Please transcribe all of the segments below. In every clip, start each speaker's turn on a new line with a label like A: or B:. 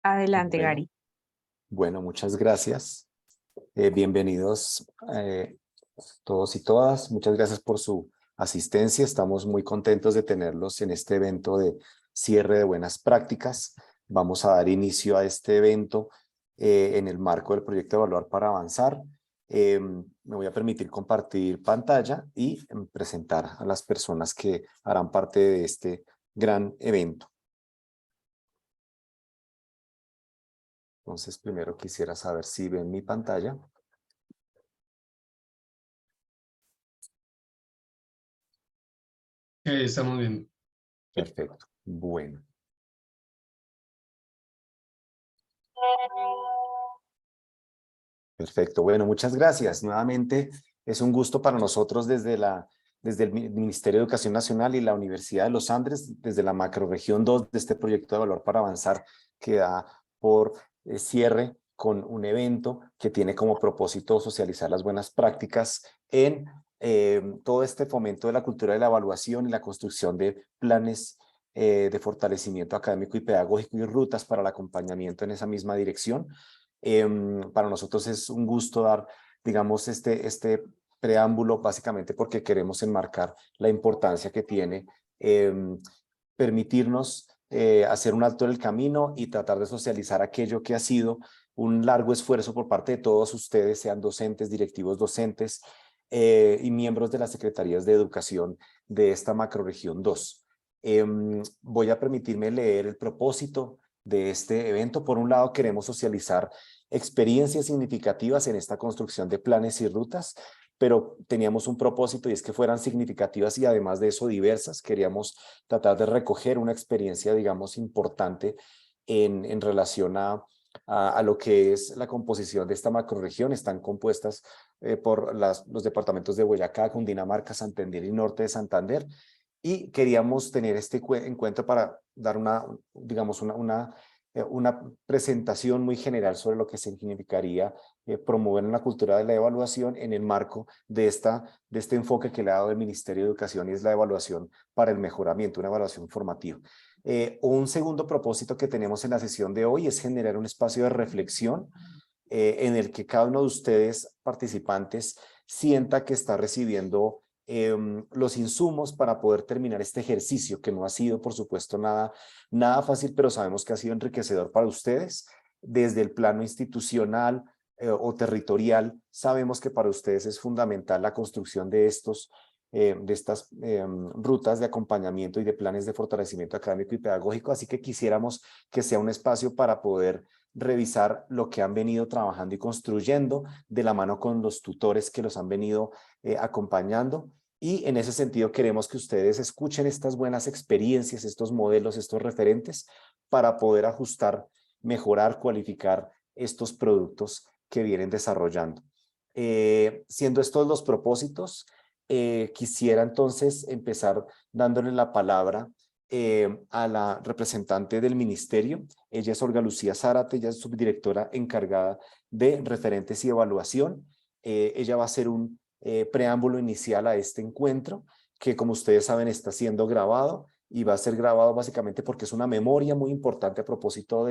A: Adelante,
B: Bueno,
A: Gary.
B: bueno, muchas gracias. Bienvenidos todos y todas. Muchas gracias por su asistencia. Estamos muy contentos de tenerlos en este evento de cierre de buenas prácticas. Vamos a dar inicio a este evento en el marco del proyecto Evaluar para Avanzar. Me voy a permitir compartir pantalla y presentar a las personas que harán parte de este gran evento. Entonces, primero quisiera saber si ven mi pantalla.
C: Estamos bien.
B: Perfecto. Bueno. Perfecto. Bueno, muchas gracias. Nuevamente es un gusto para nosotros desde el Ministerio de Educación Nacional y la Universidad de los Andes, desde la macrorregión 2 de este proyecto de Valor para Avanzar, que da por cierre con un evento que tiene como propósito socializar las buenas prácticas en todo este fomento de la cultura de la evaluación y la construcción de planes de fortalecimiento académico y pedagógico y rutas para el acompañamiento en esa misma dirección. Para nosotros es un gusto dar, digamos, este preámbulo básicamente porque queremos enmarcar la importancia que tiene permitirnos hacer un alto en el camino y tratar de socializar aquello que ha sido un largo esfuerzo por parte de todos ustedes, sean docentes, directivos docentes y miembros de las secretarías de educación de esta macrorregión 2. Voy a permitirme leer el propósito de este evento. Por un lado, queremos socializar experiencias significativas en esta construcción de planes y rutas, pero teníamos un propósito y es que fueran significativas y además de eso diversas. Queríamos tratar de recoger una experiencia, digamos, importante en relación a lo que es la composición de esta macrorregión. Están compuestas por los departamentos de Boyacá, Cundinamarca, Santander y Norte de Santander. Y queríamos tener este encuentro para dar digamos, una presentación muy general sobre lo que significaría promover una cultura de la evaluación en el marco de este enfoque que le ha dado el Ministerio de Educación y es la evaluación para el mejoramiento, una evaluación formativa. Un segundo propósito que tenemos en la sesión de hoy es generar un espacio de reflexión en el que cada uno de ustedes participantes sienta que está recibiendo los insumos para poder terminar este ejercicio, que no ha sido, por supuesto, nada fácil, pero sabemos que ha sido enriquecedor para ustedes. Desde el plano institucional o territorial, sabemos que para ustedes es fundamental la construcción de estas rutas de acompañamiento y de planes de fortalecimiento académico y pedagógico, así que quisiéramos que sea un espacio para poder revisar lo que han venido trabajando y construyendo de la mano con los tutores que los han venido acompañando. Y en ese sentido queremos que ustedes escuchen estas buenas experiencias, estos modelos, estos referentes para poder ajustar, mejorar, cualificar estos productos que vienen desarrollando. Siendo estos los propósitos, quisiera entonces empezar dándole la palabra a la representante del ministerio. Ella es Olga Lucía Zárate, ella es subdirectora encargada de referentes y evaluación. Ella va a hacer un preámbulo inicial a este encuentro, que como ustedes saben está siendo grabado y va a ser grabado básicamente porque es una memoria muy importante a propósito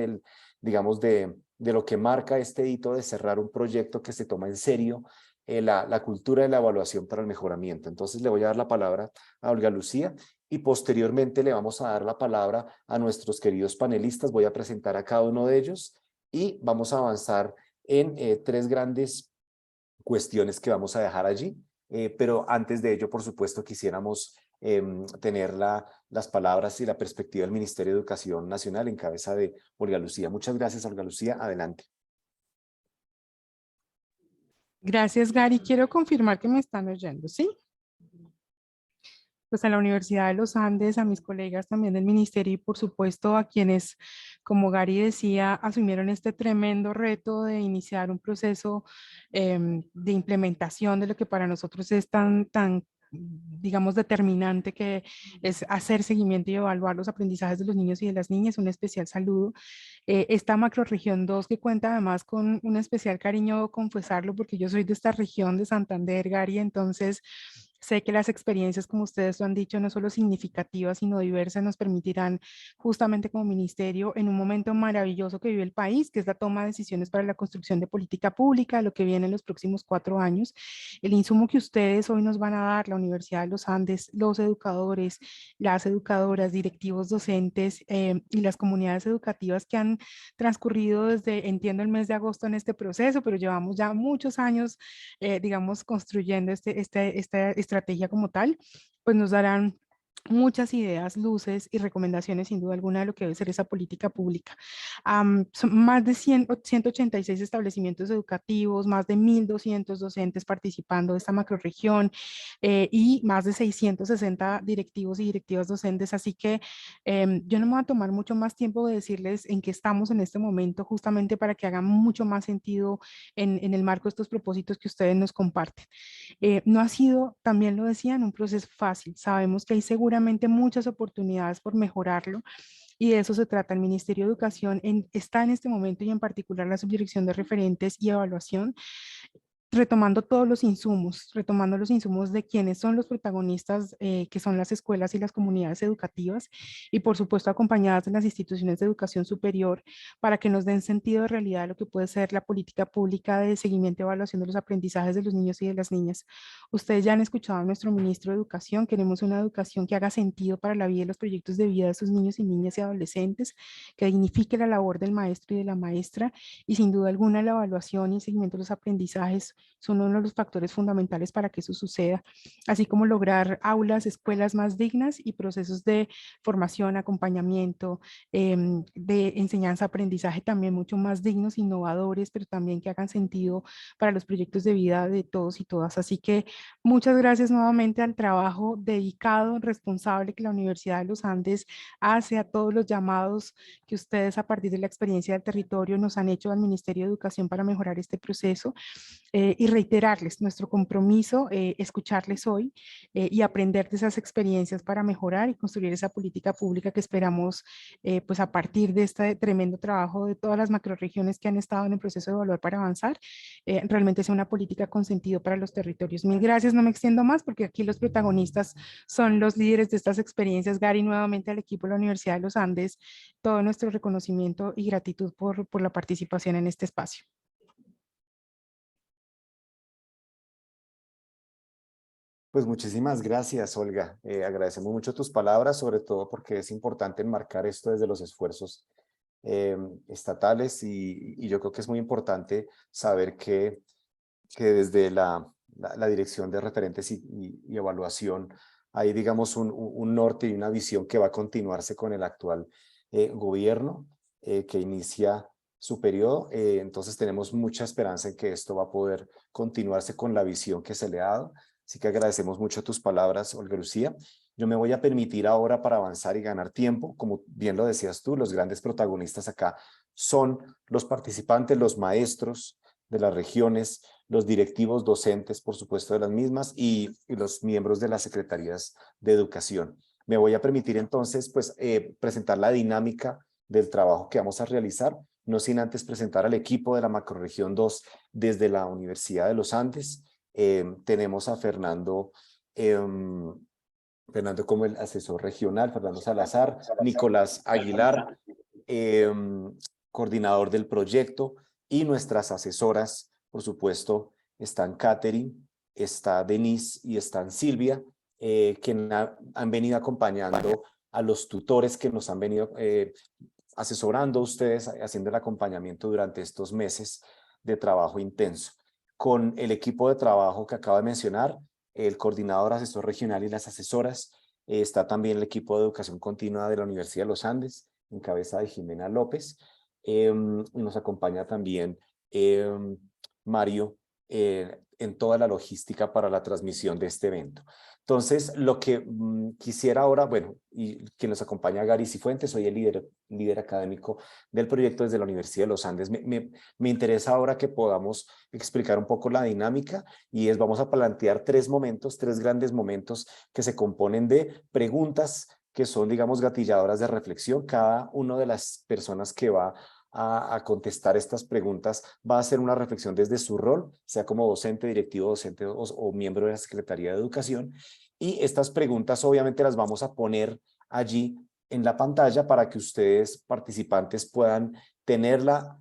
B: digamos, de lo que marca este hito de cerrar un proyecto que se toma en serio la cultura de la evaluación para el mejoramiento. Entonces le voy a dar la palabra a Olga Lucía y posteriormente le vamos a dar la palabra a nuestros queridos panelistas. Voy a presentar a cada uno de ellos y vamos a avanzar en tres grandes cuestiones que vamos a dejar allí. Pero antes de ello, por supuesto, quisiéramos tener las palabras y la perspectiva del Ministerio de Educación Nacional en cabeza de Olga Lucía. Muchas gracias, Olga Lucía. Adelante.
D: Gracias, Gary. Quiero confirmar que me están oyendo, ¿sí? Pues a la Universidad de los Andes, a mis colegas también del ministerio y por supuesto a quienes, como Gary decía, asumieron este tremendo reto de iniciar un proceso de implementación de lo que para nosotros es tan, digamos, determinante, que es hacer seguimiento y evaluar los aprendizajes de los niños y de las niñas. Un especial saludo. Esta macrorregión 2 que cuenta además con un especial cariño, confesarlo, porque yo soy de esta región de Santander, Gary, entonces Sé que las experiencias, como ustedes lo han dicho, no solo significativas, sino diversas, nos permitirán justamente como ministerio en un momento maravilloso que vive el país, que es la toma de decisiones para la construcción de política pública, lo que viene en los próximos 4 años. El insumo que ustedes hoy nos van a dar, la Universidad de los Andes, los educadores, las educadoras, directivos docentes y las comunidades educativas que han transcurrido desde, entiendo, el mes de agosto en este proceso, pero llevamos ya muchos años, digamos, construyendo esta estrategia como tal, pues nos darán muchas ideas, luces y recomendaciones sin duda alguna de lo que debe ser esa política pública. Son más de 100, 186 establecimientos educativos, más de 1.200 docentes participando de esta macroregión y más de 660 directivos y directivas docentes. Así que yo no me voy a tomar mucho más tiempo de decirles en qué estamos en este momento, justamente para que hagan mucho más sentido en el marco de estos propósitos que ustedes nos comparten. No ha sido, también lo decían, un proceso fácil. Sabemos que hay seguramente muchas oportunidades por mejorarlo y de eso se trata. El Ministerio de Educación está en este momento y en particular la Subdirección de Referentes y Evaluación retomando los insumos de quienes son los protagonistas, que son las escuelas y las comunidades educativas, y por supuesto acompañadas de las instituciones de educación superior para que nos den sentido de realidad a lo que puede ser la política pública de seguimiento y evaluación de los aprendizajes de los niños y de las niñas. Ustedes ya han escuchado a nuestro ministro de Educación, queremos una educación que haga sentido para la vida y los proyectos de vida de sus niños y niñas y adolescentes, que dignifique la labor del maestro y de la maestra, y sin duda alguna la evaluación y el seguimiento de los aprendizajes son uno de los factores fundamentales para que eso suceda, así como lograr aulas, escuelas más dignas y procesos de formación, acompañamiento, de enseñanza, aprendizaje también mucho más dignos, innovadores, pero también que hagan sentido para los proyectos de vida de todos y todas. Así que muchas gracias nuevamente al trabajo dedicado, responsable que la Universidad de los Andes hace, a todos los llamados que ustedes a partir de la experiencia del territorio nos han hecho al Ministerio de Educación para mejorar este proceso, y reiterarles nuestro compromiso, escucharles hoy y aprender de esas experiencias para mejorar y construir esa política pública que esperamos, pues a partir de este tremendo trabajo de todas las macroregiones que han estado en el proceso de evaluar para avanzar, realmente sea una política con sentido para los territorios. Mil gracias, no me extiendo más porque aquí los protagonistas son los líderes de estas experiencias. Gary, nuevamente al equipo de la Universidad de los Andes, todo nuestro reconocimiento y gratitud por la participación en este espacio.
B: Pues muchísimas gracias, Olga. Agradecemos mucho tus palabras, sobre todo porque es importante enmarcar esto desde los esfuerzos estatales y yo creo que es muy importante saber que desde la dirección de referentes y evaluación hay, digamos, un norte y una visión que va a continuarse con el actual gobierno que inicia su periodo. Entonces tenemos mucha esperanza en que esto va a poder continuarse con la visión que se le ha dado. Así que agradecemos mucho tus palabras, Olga Lucía. Yo me voy a permitir ahora, para avanzar y ganar tiempo, como bien lo decías tú, los grandes protagonistas acá son los participantes, los maestros de las regiones, los directivos docentes, por supuesto, de las mismas y los miembros de las secretarías de educación. Me voy a permitir entonces pues, presentar la dinámica del trabajo que vamos a realizar, no sin antes presentar al equipo de la macrorregión 2 desde la Universidad de los Andes. Tenemos a Fernando como el asesor regional, Fernando Salazar, Nicolás Aguilar, coordinador del proyecto, y nuestras asesoras, por supuesto, están Catherine, está Denise y están Silvia, que han venido acompañando a los tutores que nos han venido asesorando a ustedes, haciendo el acompañamiento durante estos meses de trabajo intenso. Con el equipo de trabajo que acabo de mencionar, el coordinador asesor regional y las asesoras, está también el equipo de educación continua de la Universidad de los Andes, en cabeza de Jimena López, y nos acompaña también Mario en toda la logística para la transmisión de este evento. Entonces, lo que quisiera ahora, bueno, y quien nos acompaña, Gary Cifuentes, soy el líder académico del proyecto desde la Universidad de los Andes. Me interesa ahora que podamos explicar un poco la dinámica y vamos a plantear tres grandes momentos que se componen de preguntas que son, digamos, gatilladoras de reflexión. Cada una de las personas que va a contestar estas preguntas va a ser una reflexión desde su rol, sea como docente, directivo, docente o miembro de la Secretaría de Educación. Y estas preguntas obviamente las vamos a poner allí en la pantalla para que ustedes, participantes, puedan tenerla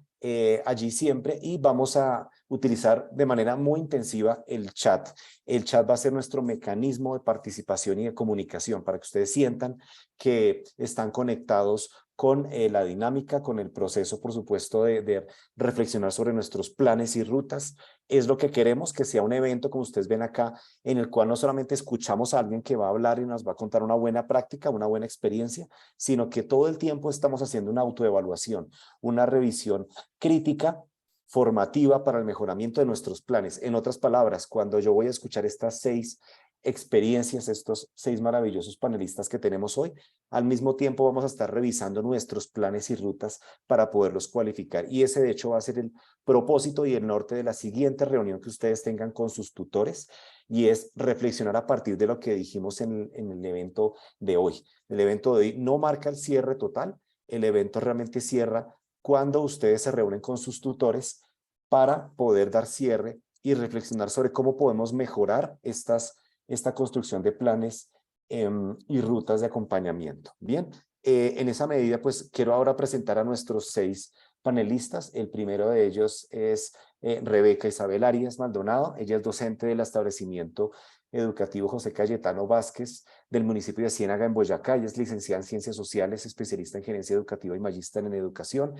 B: allí siempre, y vamos a utilizar de manera muy intensiva el chat. El chat va a ser nuestro mecanismo de participación y de comunicación para que ustedes sientan que están conectados con la dinámica, con el proceso, por supuesto, de reflexionar sobre nuestros planes y rutas. Es lo que queremos, que sea un evento, como ustedes ven acá, en el cual no solamente escuchamos a alguien que va a hablar y nos va a contar una buena práctica, una buena experiencia, sino que todo el tiempo estamos haciendo una autoevaluación, una revisión crítica, formativa para el mejoramiento de nuestros planes. En otras palabras, cuando yo voy a escuchar estas 6 experiencias, estos 6 maravillosos panelistas que tenemos hoy, al mismo tiempo vamos a estar revisando nuestros planes y rutas para poderlos cualificar. Y ese de hecho va a ser el propósito y el norte de la siguiente reunión que ustedes tengan con sus tutores, y es reflexionar a partir de lo que dijimos en el evento de hoy. El evento de hoy no marca el cierre total, el evento realmente cierra cuando ustedes se reúnen con sus tutores para poder dar cierre y reflexionar sobre cómo podemos mejorar esta construcción de planes y rutas de acompañamiento. Bien, en esa medida, pues quiero ahora presentar a nuestros 6 panelistas. El primero de ellos es Rebeca Isabel Arias Maldonado. Ella es docente del establecimiento educativo José Cayetano Vázquez del municipio de Ciénaga en Boyacá. Ella es licenciada en Ciencias Sociales, especialista en Gerencia Educativa y magíster en Educación.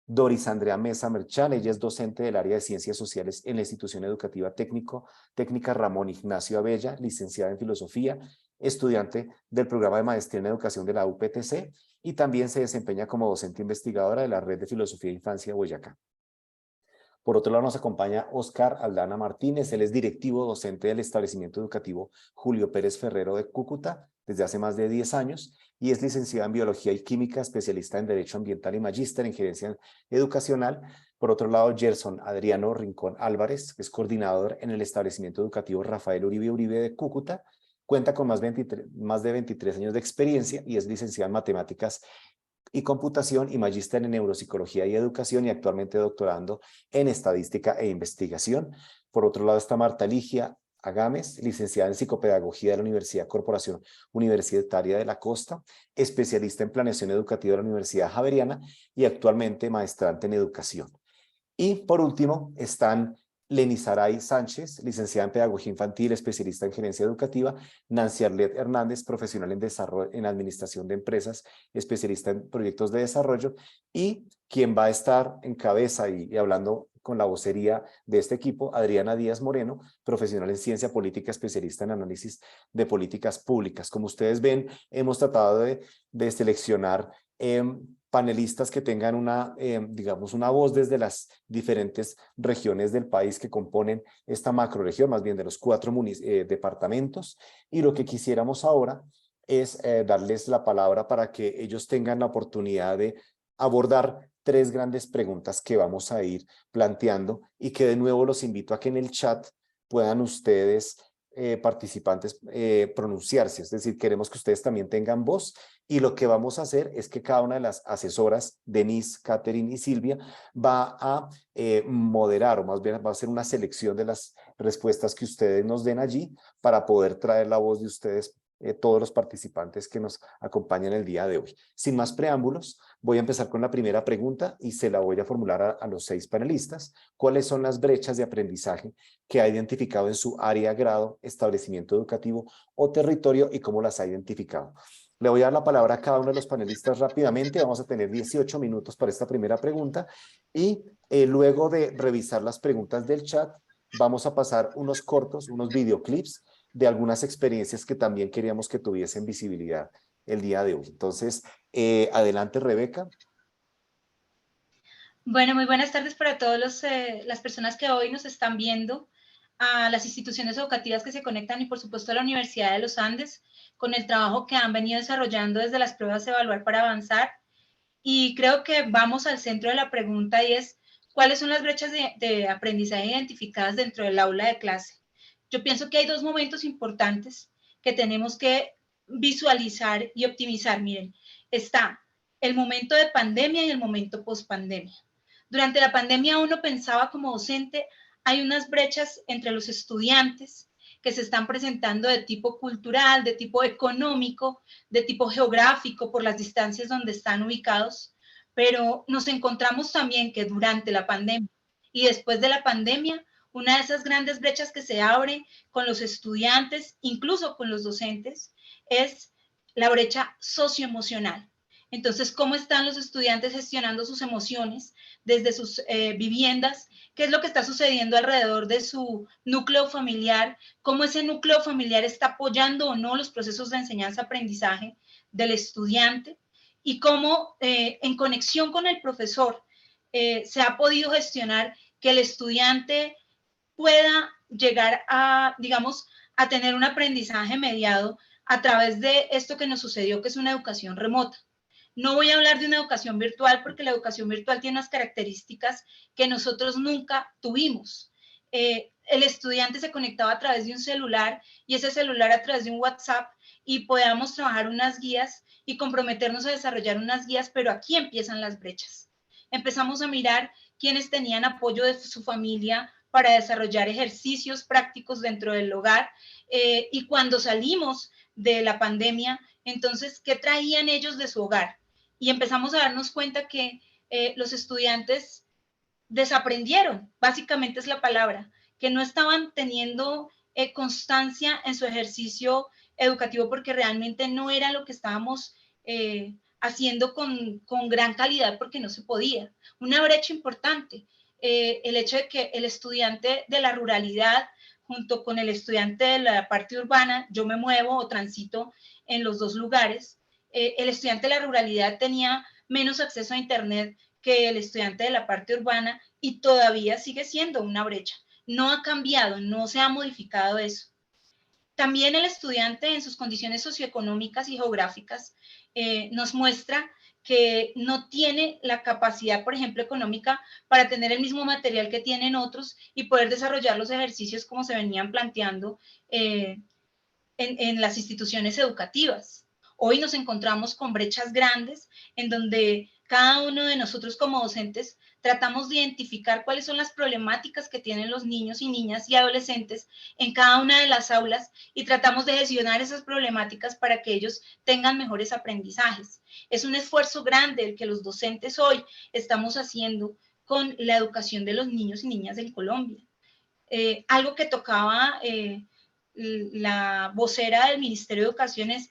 B: Doris Andrea Mesa Merchán, ella es docente del área de Ciencias Sociales en la Institución Educativa Técnica Ramón Ignacio Abella, licenciada en Filosofía, estudiante del programa de Maestría en Educación de la UPTC, y también se desempeña como docente investigadora de la Red de Filosofía de Infancia de Boyacá. Por otro lado, nos acompaña Oscar Aldana Martínez. Él es directivo docente del establecimiento educativo Julio Pérez Ferrero de Cúcuta desde hace más de 10 años y es licenciado en Biología y Química, especialista en Derecho Ambiental y magíster en Gerencia Educacional. Por otro lado, Gerson Adriano Rincón Álvarez, que es coordinador en el establecimiento educativo Rafael Uribe Uribe de Cúcuta. Cuenta con más de 23 años de experiencia y es licenciado en Matemáticas y Computación y magíster en Neuropsicología y Educación, y actualmente doctorando en Estadística e Investigación. Por otro lado está Marta Ligia Agames, licenciada en Psicopedagogía de la Universidad Corporación Universitaria de la Costa, especialista en Planeación Educativa de la Universidad Javeriana y actualmente maestrante en Educación. Y por último están Leni Saray Sánchez, licenciada en Pedagogía Infantil, especialista en Gerencia Educativa; Nancy Arlet Hernández, profesional en desarrollo, en Administración de Empresas, especialista en Proyectos de Desarrollo, y quien va a estar en cabeza y hablando con la vocería de este equipo, Adriana Díaz Moreno, profesional en Ciencia Política, especialista en Análisis de Políticas Públicas. Como ustedes ven, hemos tratado de seleccionar panelistas que tengan digamos, una voz desde las diferentes regiones del país que componen esta macroregión, más bien de los 4 departamentos. Y lo que quisiéramos ahora es darles la palabra para que ellos tengan la oportunidad de abordar 3 grandes preguntas que vamos a ir planteando, y que de nuevo los invito a que en el chat puedan ustedes participantes pronunciarse. Es decir, queremos que ustedes también tengan voz, y lo que vamos a hacer es que cada una de las asesoras, Denise, Catherine y Silvia, va a moderar, o más bien va a hacer una selección de las respuestas que ustedes nos den allí para poder traer la voz de ustedes, todos los participantes que nos acompañan el día de hoy. Sin más preámbulos, voy a empezar con la primera pregunta y se la voy a formular a los 6 panelistas. ¿Cuáles son las brechas de aprendizaje que ha identificado en su área, grado, establecimiento educativo o territorio, y cómo las ha identificado? Le voy a dar la palabra a cada uno de los panelistas rápidamente. Vamos a tener 18 minutos para esta primera pregunta, y luego de revisar las preguntas del chat, vamos a pasar unos cortos, unos videoclips de algunas experiencias que también queríamos que tuviesen visibilidad el día de hoy. Entonces, adelante, Rebeca.
A: Bueno, muy buenas tardes para todas las personas que hoy nos están viendo, a las instituciones educativas que se conectan y por supuesto a la Universidad de los Andes con el trabajo que han venido desarrollando desde las pruebas de evaluar para avanzar. Y creo que vamos al centro de la pregunta, y es, ¿cuáles son las brechas de aprendizaje identificadas dentro del aula de clase? Yo pienso que hay 2 momentos importantes que tenemos que visualizar y optimizar. Miren, está el momento de pandemia y el momento post-pandemia. Durante la pandemia uno pensaba como docente, hay unas brechas entre los estudiantes que se están presentando de tipo cultural, de tipo económico, de tipo geográfico, por las distancias donde están ubicados, pero nos encontramos también que durante la pandemia y después de la pandemia, una de esas grandes brechas que se abre con los estudiantes, incluso con los docentes, es la brecha socioemocional. Entonces, ¿cómo están los estudiantes gestionando sus emociones desde sus viviendas? ¿Qué es lo que está sucediendo alrededor de su núcleo familiar? ¿Cómo ese núcleo familiar está apoyando o no los procesos de enseñanza-aprendizaje del estudiante? Y cómo en conexión con el profesor se ha podido gestionar que el estudiante pueda llegar a, digamos, a tener un aprendizaje mediado a través de esto que nos sucedió, que es una educación remota. No voy a hablar de una educación virtual porque la educación virtual tiene unas características que nosotros nunca tuvimos. El estudiante se conectaba a través de un celular y ese celular a través de un WhatsApp y podamos trabajar unas guías y comprometernos a desarrollar unas guías, pero aquí empiezan las brechas. Empezamos a mirar quiénes tenían apoyo de su familia para desarrollar ejercicios prácticos dentro del hogar y cuando salimos de la pandemia, entonces, ¿qué traían ellos de su hogar? Y empezamos a darnos cuenta que los estudiantes desaprendieron, básicamente es la palabra, que no estaban teniendo constancia en su ejercicio educativo porque realmente no era lo que estábamos haciendo con gran calidad porque no se podía. Una brecha importante, el hecho de que el estudiante de la ruralidad junto con el estudiante de la parte urbana, yo me muevo o transito en los dos lugares, el estudiante de la ruralidad tenía menos acceso a internet que el estudiante de la parte urbana y todavía sigue siendo una brecha. No ha cambiado, no se ha modificado eso. También el estudiante en sus condiciones socioeconómicas y geográficas nos muestra que no tiene la capacidad, por ejemplo, económica para tener el mismo material que tienen otros y poder desarrollar los ejercicios como se venían planteando en las instituciones educativas. Hoy nos encontramos con brechas grandes en donde cada uno de nosotros como docentes tratamos de identificar cuáles son las problemáticas que tienen los niños y niñas y adolescentes en cada una de las aulas y tratamos de gestionar esas problemáticas para que ellos tengan mejores aprendizajes. Es un esfuerzo grande el que los docentes hoy estamos haciendo con la educación de los niños y niñas en Colombia. Algo que tocaba la vocera del Ministerio de Educación es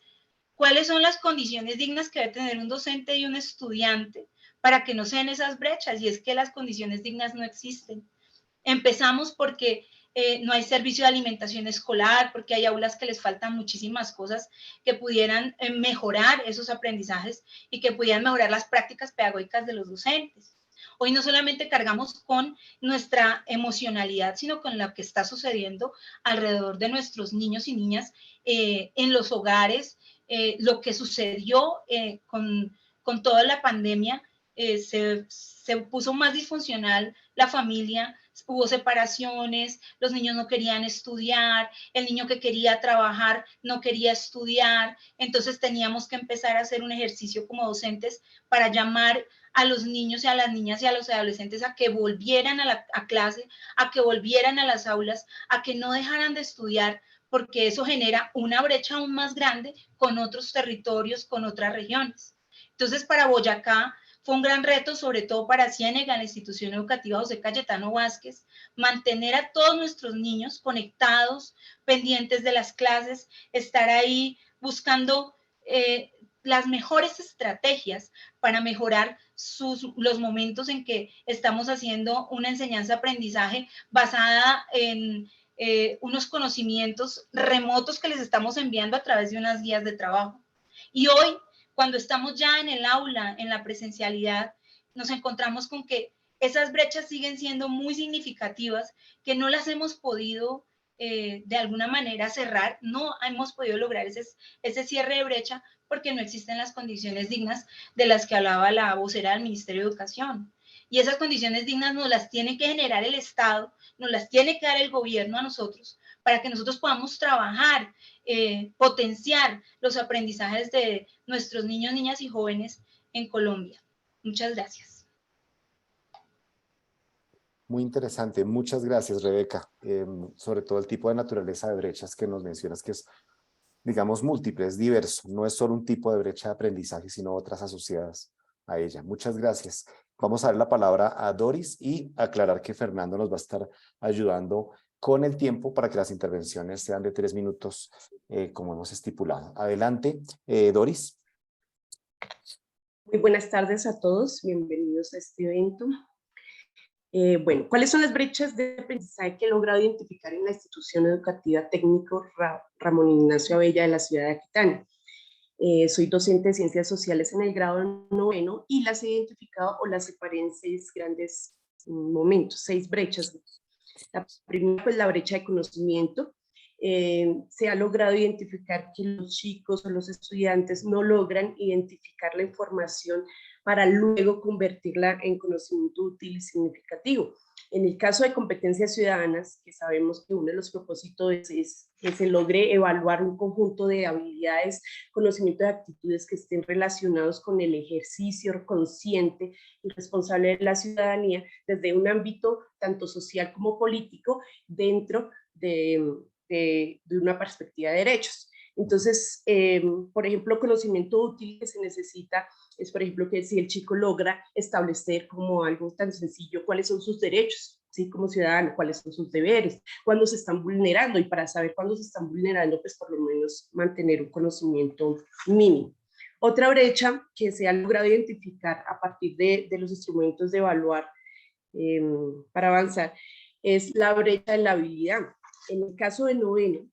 A: cuáles son las condiciones dignas que debe tener un docente y un estudiante para que no sean esas brechas, y es que las condiciones dignas no existen. Empezamos porque no hay servicio de alimentación escolar, porque hay aulas que les faltan muchísimas cosas que pudieran mejorar esos aprendizajes y que pudieran mejorar las prácticas pedagógicas de los docentes. Hoy no solamente cargamos con nuestra emocionalidad, sino con lo que está sucediendo alrededor de nuestros niños y niñas en los hogares, lo que sucedió con toda la pandemia, se puso más disfuncional la familia, hubo separaciones, los niños no querían estudiar, el niño que quería trabajar no quería estudiar, entonces teníamos que empezar a hacer un ejercicio como docentes para llamar a los niños y a las niñas y a los adolescentes a que volvieran a clase, a que volvieran a las aulas, a que no dejaran de estudiar, porque eso genera una brecha aún más grande con otros territorios, con otras regiones. Entonces, para Boyacá fue un gran reto, sobre todo para Ciénega, la institución educativa José Cayetano Vázquez, mantener a todos nuestros niños conectados, pendientes de las clases, estar ahí buscando las mejores estrategias para mejorar los momentos en que estamos haciendo una enseñanza-aprendizaje basada en unos conocimientos remotos que les estamos enviando a través de unas guías de trabajo. Y hoy, cuando estamos ya en el aula, en la presencialidad, nos encontramos con que esas brechas siguen siendo muy significativas, que no las hemos podido de alguna manera cerrar, no hemos podido lograr ese cierre de brecha porque no existen las condiciones dignas de las que hablaba la vocera del Ministerio de Educación. Y esas condiciones dignas nos las tiene que generar el Estado, nos las tiene que dar el gobierno a nosotros, para que nosotros podamos trabajar, potenciar los aprendizajes de nuestros niños, niñas y jóvenes en Colombia. Muchas gracias.
B: Muy interesante. Muchas gracias, Rebeca. Sobre todo el tipo de naturaleza de brechas que nos mencionas, que es, digamos, múltiple, es diverso. No es solo un tipo de brecha de aprendizaje, sino otras asociadas a ella. Muchas gracias. Vamos a dar la palabra a Doris y aclarar que Fernando nos va a estar ayudando con el tiempo para que las intervenciones sean de 3 minutos, como hemos estipulado. Adelante, Doris.
C: Muy buenas tardes a todos, bienvenidos a este evento. Bueno, ¿cuáles son las brechas de aprendizaje que he logrado identificar en la institución educativa técnico Ramón Ignacio Abella de la ciudad de Aquitania? Soy docente de Ciencias Sociales en el grado 9 y las he identificado o las separé en 6 grandes momentos, 6 brechas. La primera, pues la brecha de conocimiento. Se ha logrado identificar que los chicos o los estudiantes no logran identificar la información para luego convertirla en conocimiento útil y significativo. En el caso de competencias ciudadanas, que sabemos que uno de los propósitos es que se logre evaluar un conjunto de habilidades, conocimientos y actitudes que estén relacionados con el ejercicio consciente y responsable de la ciudadanía desde un ámbito tanto social como político dentro de una perspectiva de derechos. Entonces, por ejemplo, conocimiento útil que se necesita es, por ejemplo, que si el chico logra establecer como algo tan sencillo cuáles son sus derechos, ¿sí? Como ciudadano, cuáles son sus deberes, cuándo se están vulnerando, y para saber cuándo se están vulnerando, pues por lo menos mantener un conocimiento mínimo. Otra brecha que se ha logrado identificar a partir de los instrumentos de evaluar para avanzar es la brecha de la habilidad. En el caso de noveno,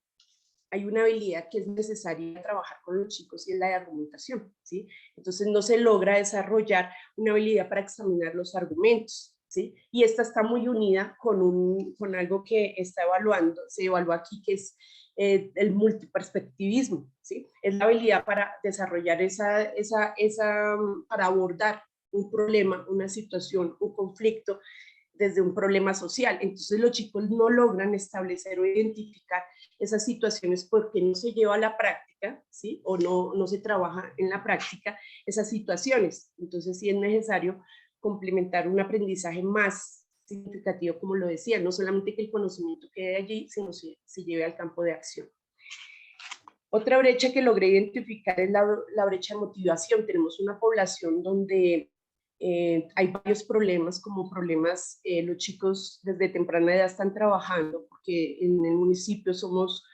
C: hay una habilidad que es necesaria trabajar con los chicos y es la de argumentación, ¿sí? Entonces no se logra desarrollar una habilidad para examinar los argumentos, ¿sí? Y esta está muy unida con algo que está evaluando, se evalúa aquí, que es el multiperspectivismo, ¿sí? Es la habilidad para desarrollar para abordar un problema, una situación, un conflicto, desde un problema social. Entonces los chicos no logran establecer o identificar esas situaciones porque no se lleva a la práctica, ¿sí? O no se trabaja en la práctica esas situaciones. Entonces sí es necesario complementar un aprendizaje más significativo, como lo decía, no solamente que el conocimiento quede allí, sino se lleve al campo de acción. Otra brecha que logré identificar es la brecha de motivación. Tenemos una población donde hay varios problemas, como problemas, los chicos desde temprana edad están trabajando, porque en el municipio somos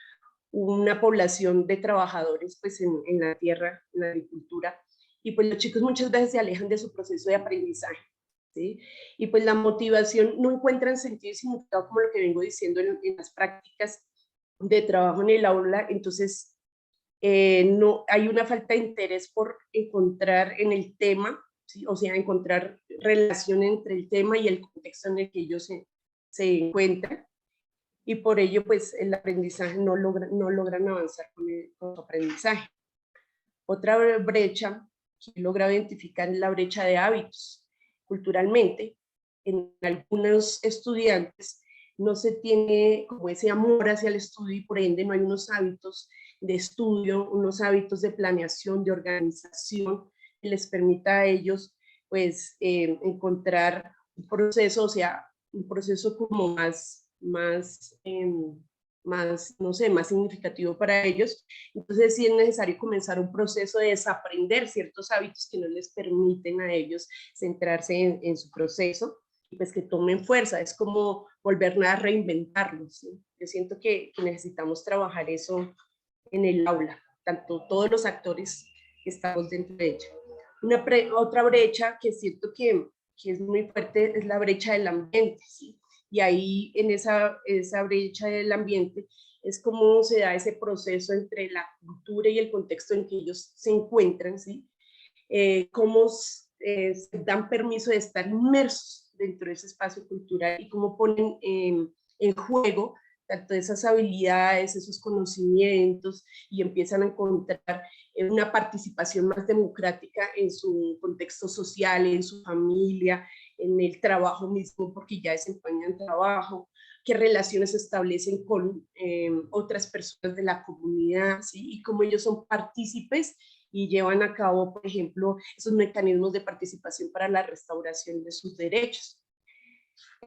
C: una población de trabajadores pues en la tierra, en la agricultura, y pues los chicos muchas veces se alejan de su proceso de aprendizaje, ¿sí? Y pues la motivación no encuentran sentido y significado, como lo que vengo diciendo en las prácticas de trabajo en el aula. Entonces no hay una falta de interés por encontrar en el tema, ¿sí? O sea, encontrar relación entre el tema y el contexto en el que ellos se encuentran, y por ello pues el aprendizaje no logran avanzar con su aprendizaje. Otra brecha que he logrado identificar es la brecha de hábitos. Culturalmente, en algunos estudiantes no se tiene como ese amor hacia el estudio y por ende no hay unos hábitos de estudio, unos hábitos de planeación, de organización que les permita a ellos pues encontrar un proceso, o sea, un proceso como no sé, más significativo para ellos. Entonces sí es necesario comenzar un proceso de desaprender ciertos hábitos que no les permiten a ellos centrarse en su proceso, y pues que tomen fuerza. Es como volver a reinventarlos, ¿sí? Yo siento que necesitamos trabajar eso en el aula, tanto todos los actores que estamos dentro de ella. Otra brecha que siento que es muy fuerte es la brecha del ambiente, ¿sí? Y ahí en esa brecha del ambiente es como se da ese proceso entre la cultura y el contexto en que ellos se encuentran, ¿sí? Cómo se dan permiso de estar inmersos dentro de ese espacio cultural y cómo ponen en juego tanto esas habilidades, esos conocimientos, y empiezan a encontrar una participación más democrática en su contexto social, en su familia, en el trabajo mismo, porque ya desempeñan trabajo, qué relaciones se establecen con otras personas de la comunidad, ¿sí? Y cómo ellos son partícipes y llevan a cabo, por ejemplo, esos mecanismos de participación para la restauración de sus derechos.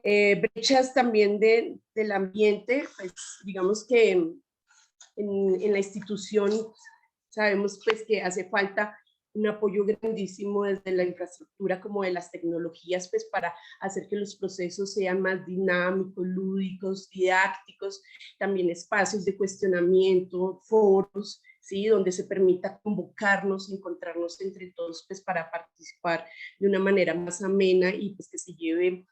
C: Brechas también del ambiente, pues digamos que en la institución sabemos pues que hace falta un apoyo grandísimo desde la infraestructura como de las tecnologías, pues para hacer que los procesos sean más dinámicos, lúdicos, didácticos, también espacios de cuestionamiento, foros, ¿sí? Donde se permita convocarnos, encontrarnos entre todos pues para participar de una manera más amena y pues que se lleve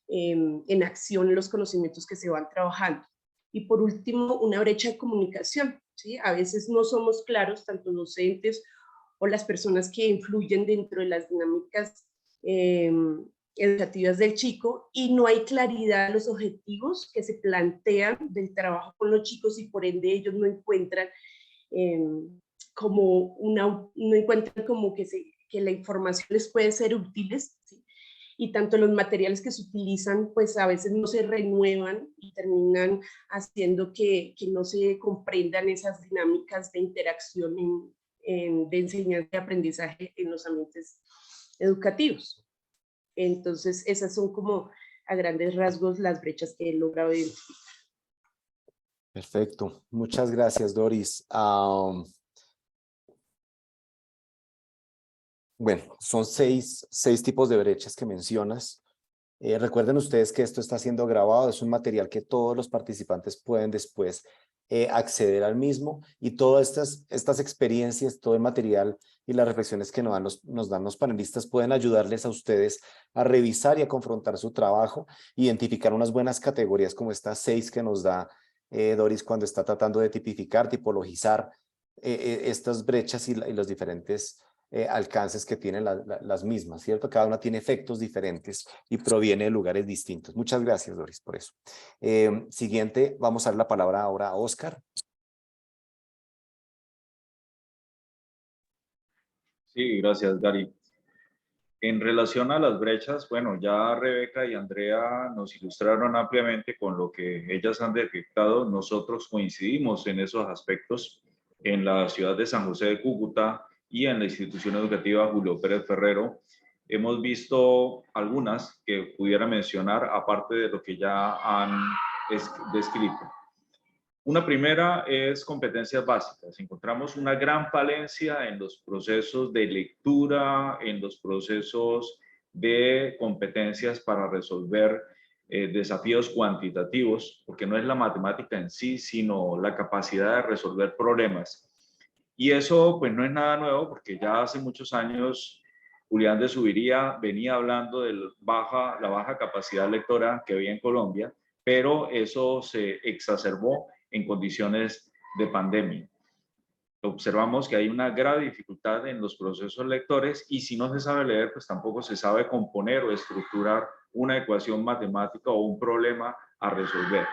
C: en acción los conocimientos que se van trabajando. Y por último, una brecha de comunicación, ¿sí? A veces no somos claros, tanto docentes o las personas que influyen dentro de las dinámicas educativas del chico, y no hay claridad en los objetivos que se plantean del trabajo con los chicos, y por ende ellos no encuentran no encuentran como que la información les puede ser útiles, ¿sí? Y tanto los materiales que se utilizan pues a veces no se renuevan y terminan haciendo que no se comprendan esas dinámicas de interacción de enseñanza y aprendizaje en los ambientes educativos. Entonces esas son como a grandes rasgos las brechas que he logrado identificar.
B: Perfecto, muchas gracias, Doris. Bueno, son seis tipos de brechas que mencionas. Recuerden ustedes que esto está siendo grabado, es un material que todos los participantes pueden después acceder al mismo, y todas estas experiencias, todo el material y las reflexiones que nos dan los panelistas pueden ayudarles a ustedes a revisar y a confrontar su trabajo, identificar unas buenas categorías como estas 6 que nos da Doris cuando está tratando de tipificar, tipologizar estas brechas y los diferentes alcances que tienen las mismas, ¿cierto? Cada una tiene efectos diferentes y proviene de lugares distintos. Muchas gracias, Doris, por eso. Siguiente, vamos a dar la palabra ahora a Oscar.
E: Sí, gracias, Gary. En relación a las brechas, bueno, ya Rebeca y Andrea nos ilustraron ampliamente con lo que ellas han detectado. Nosotros coincidimos en esos aspectos en la ciudad de San José de Cúcuta y en la institución educativa Julio Pérez Ferrero. Hemos visto algunas que pudiera mencionar, aparte de lo que ya han descrito. Una primera es competencias básicas. Encontramos una gran falencia en los procesos de lectura, en los procesos de competencias para resolver desafíos cuantitativos, porque no es la matemática en sí, sino la capacidad de resolver problemas. Y eso pues no es nada nuevo, porque ya hace muchos años Julián de Zuviría venía hablando de la baja capacidad lectora que había en Colombia, pero eso se exacerbó en condiciones de pandemia. Observamos que hay una grave dificultad en los procesos lectores, y si no se sabe leer, pues tampoco se sabe componer o estructurar una ecuación matemática o un problema a resolver.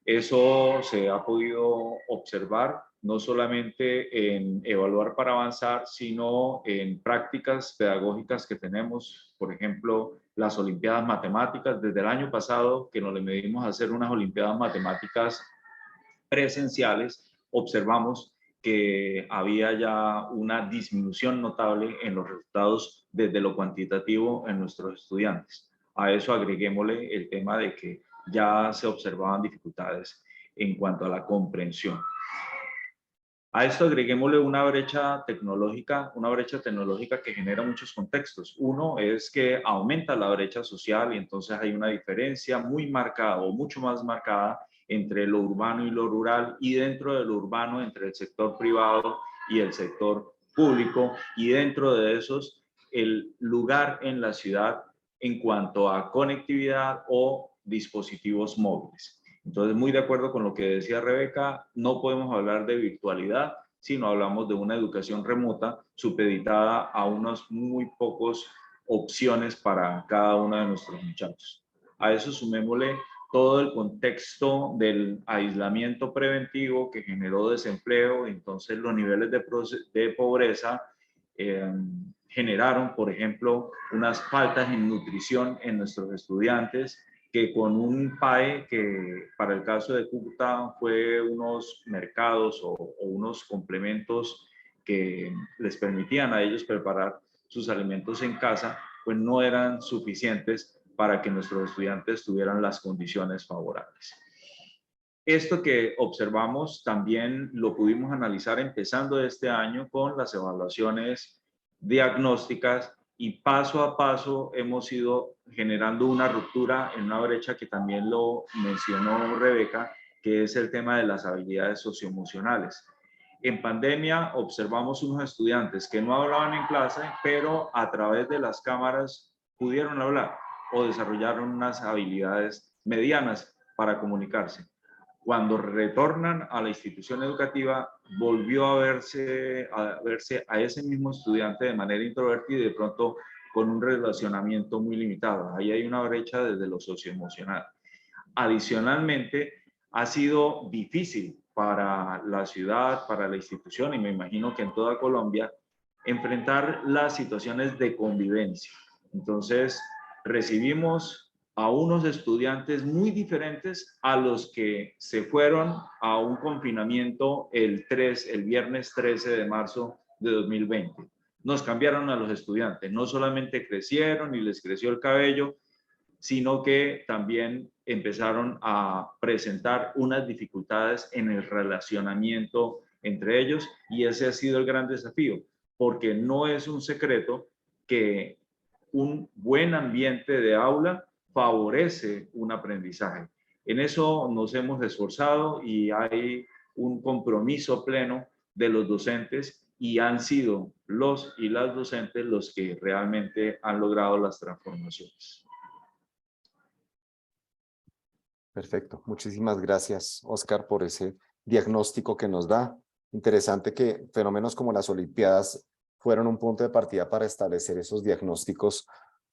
E: Eso se ha podido observar no solamente en evaluar para avanzar, sino en prácticas pedagógicas que tenemos, por ejemplo, las Olimpiadas Matemáticas. Desde el año pasado que nos le medimos a hacer unas Olimpiadas Matemáticas presenciales, observamos que había ya una disminución notable en los resultados desde lo cuantitativo en nuestros estudiantes. A eso agreguémosle el tema de que ya se observaban dificultades en cuanto a la comprensión. A esto agreguémosle una brecha tecnológica que genera muchos contextos. Uno es que aumenta la brecha social, y entonces hay una diferencia muy marcada o mucho más marcada entre lo urbano y lo rural, y dentro de lo urbano entre el sector privado y el sector público, y dentro de esos el lugar en la ciudad en cuanto a conectividad o dispositivos móviles. Entonces, muy de acuerdo con lo que decía Rebeca, no podemos hablar de virtualidad, sino hablamos de una educación remota supeditada a unas muy pocas opciones para cada uno de nuestros muchachos. A eso sumémosle todo el contexto del aislamiento preventivo que generó desempleo. Entonces los niveles de pobreza generaron, por ejemplo, unas faltas en nutrición en nuestros estudiantes, que con un PAE que para el caso de Cúcuta fue unos mercados o unos complementos que les permitían a ellos preparar sus alimentos en casa, pues no eran suficientes para que nuestros estudiantes tuvieran las condiciones favorables. Esto que observamos también lo pudimos analizar empezando este año con las evaluaciones diagnósticas y paso a paso hemos ido generando una ruptura en una brecha que también lo mencionó Rebeca, que es el tema de las habilidades socioemocionales. En pandemia observamos unos estudiantes que no hablaban en clase, pero a través de las cámaras pudieron hablar o desarrollaron unas habilidades medianas para comunicarse. Cuando retornan a la institución educativa, volvió a verse a ese mismo estudiante de manera introvertida y de pronto con un relacionamiento muy limitado. Ahí hay una brecha desde lo socioemocional. Adicionalmente, ha sido difícil para la ciudad, para la institución y me imagino que en toda Colombia, enfrentar las situaciones de convivencia. Entonces, recibimos a unos estudiantes muy diferentes a los que se fueron a un confinamiento el viernes 13 de marzo de 2020. Nos cambiaron a los estudiantes, no solamente crecieron y les creció el cabello, sino que también empezaron a presentar unas dificultades en el relacionamiento entre ellos y ese ha sido el gran desafío, porque no es un secreto que un buen ambiente de aula favorece un aprendizaje. En eso nos hemos esforzado y hay un compromiso pleno de los docentes y han sido los y las docentes los que realmente han logrado las transformaciones.
B: Perfecto. Muchísimas gracias, Oscar, por ese diagnóstico que nos da. Interesante que fenómenos como las Olimpiadas fueron un punto de partida para establecer esos diagnósticos,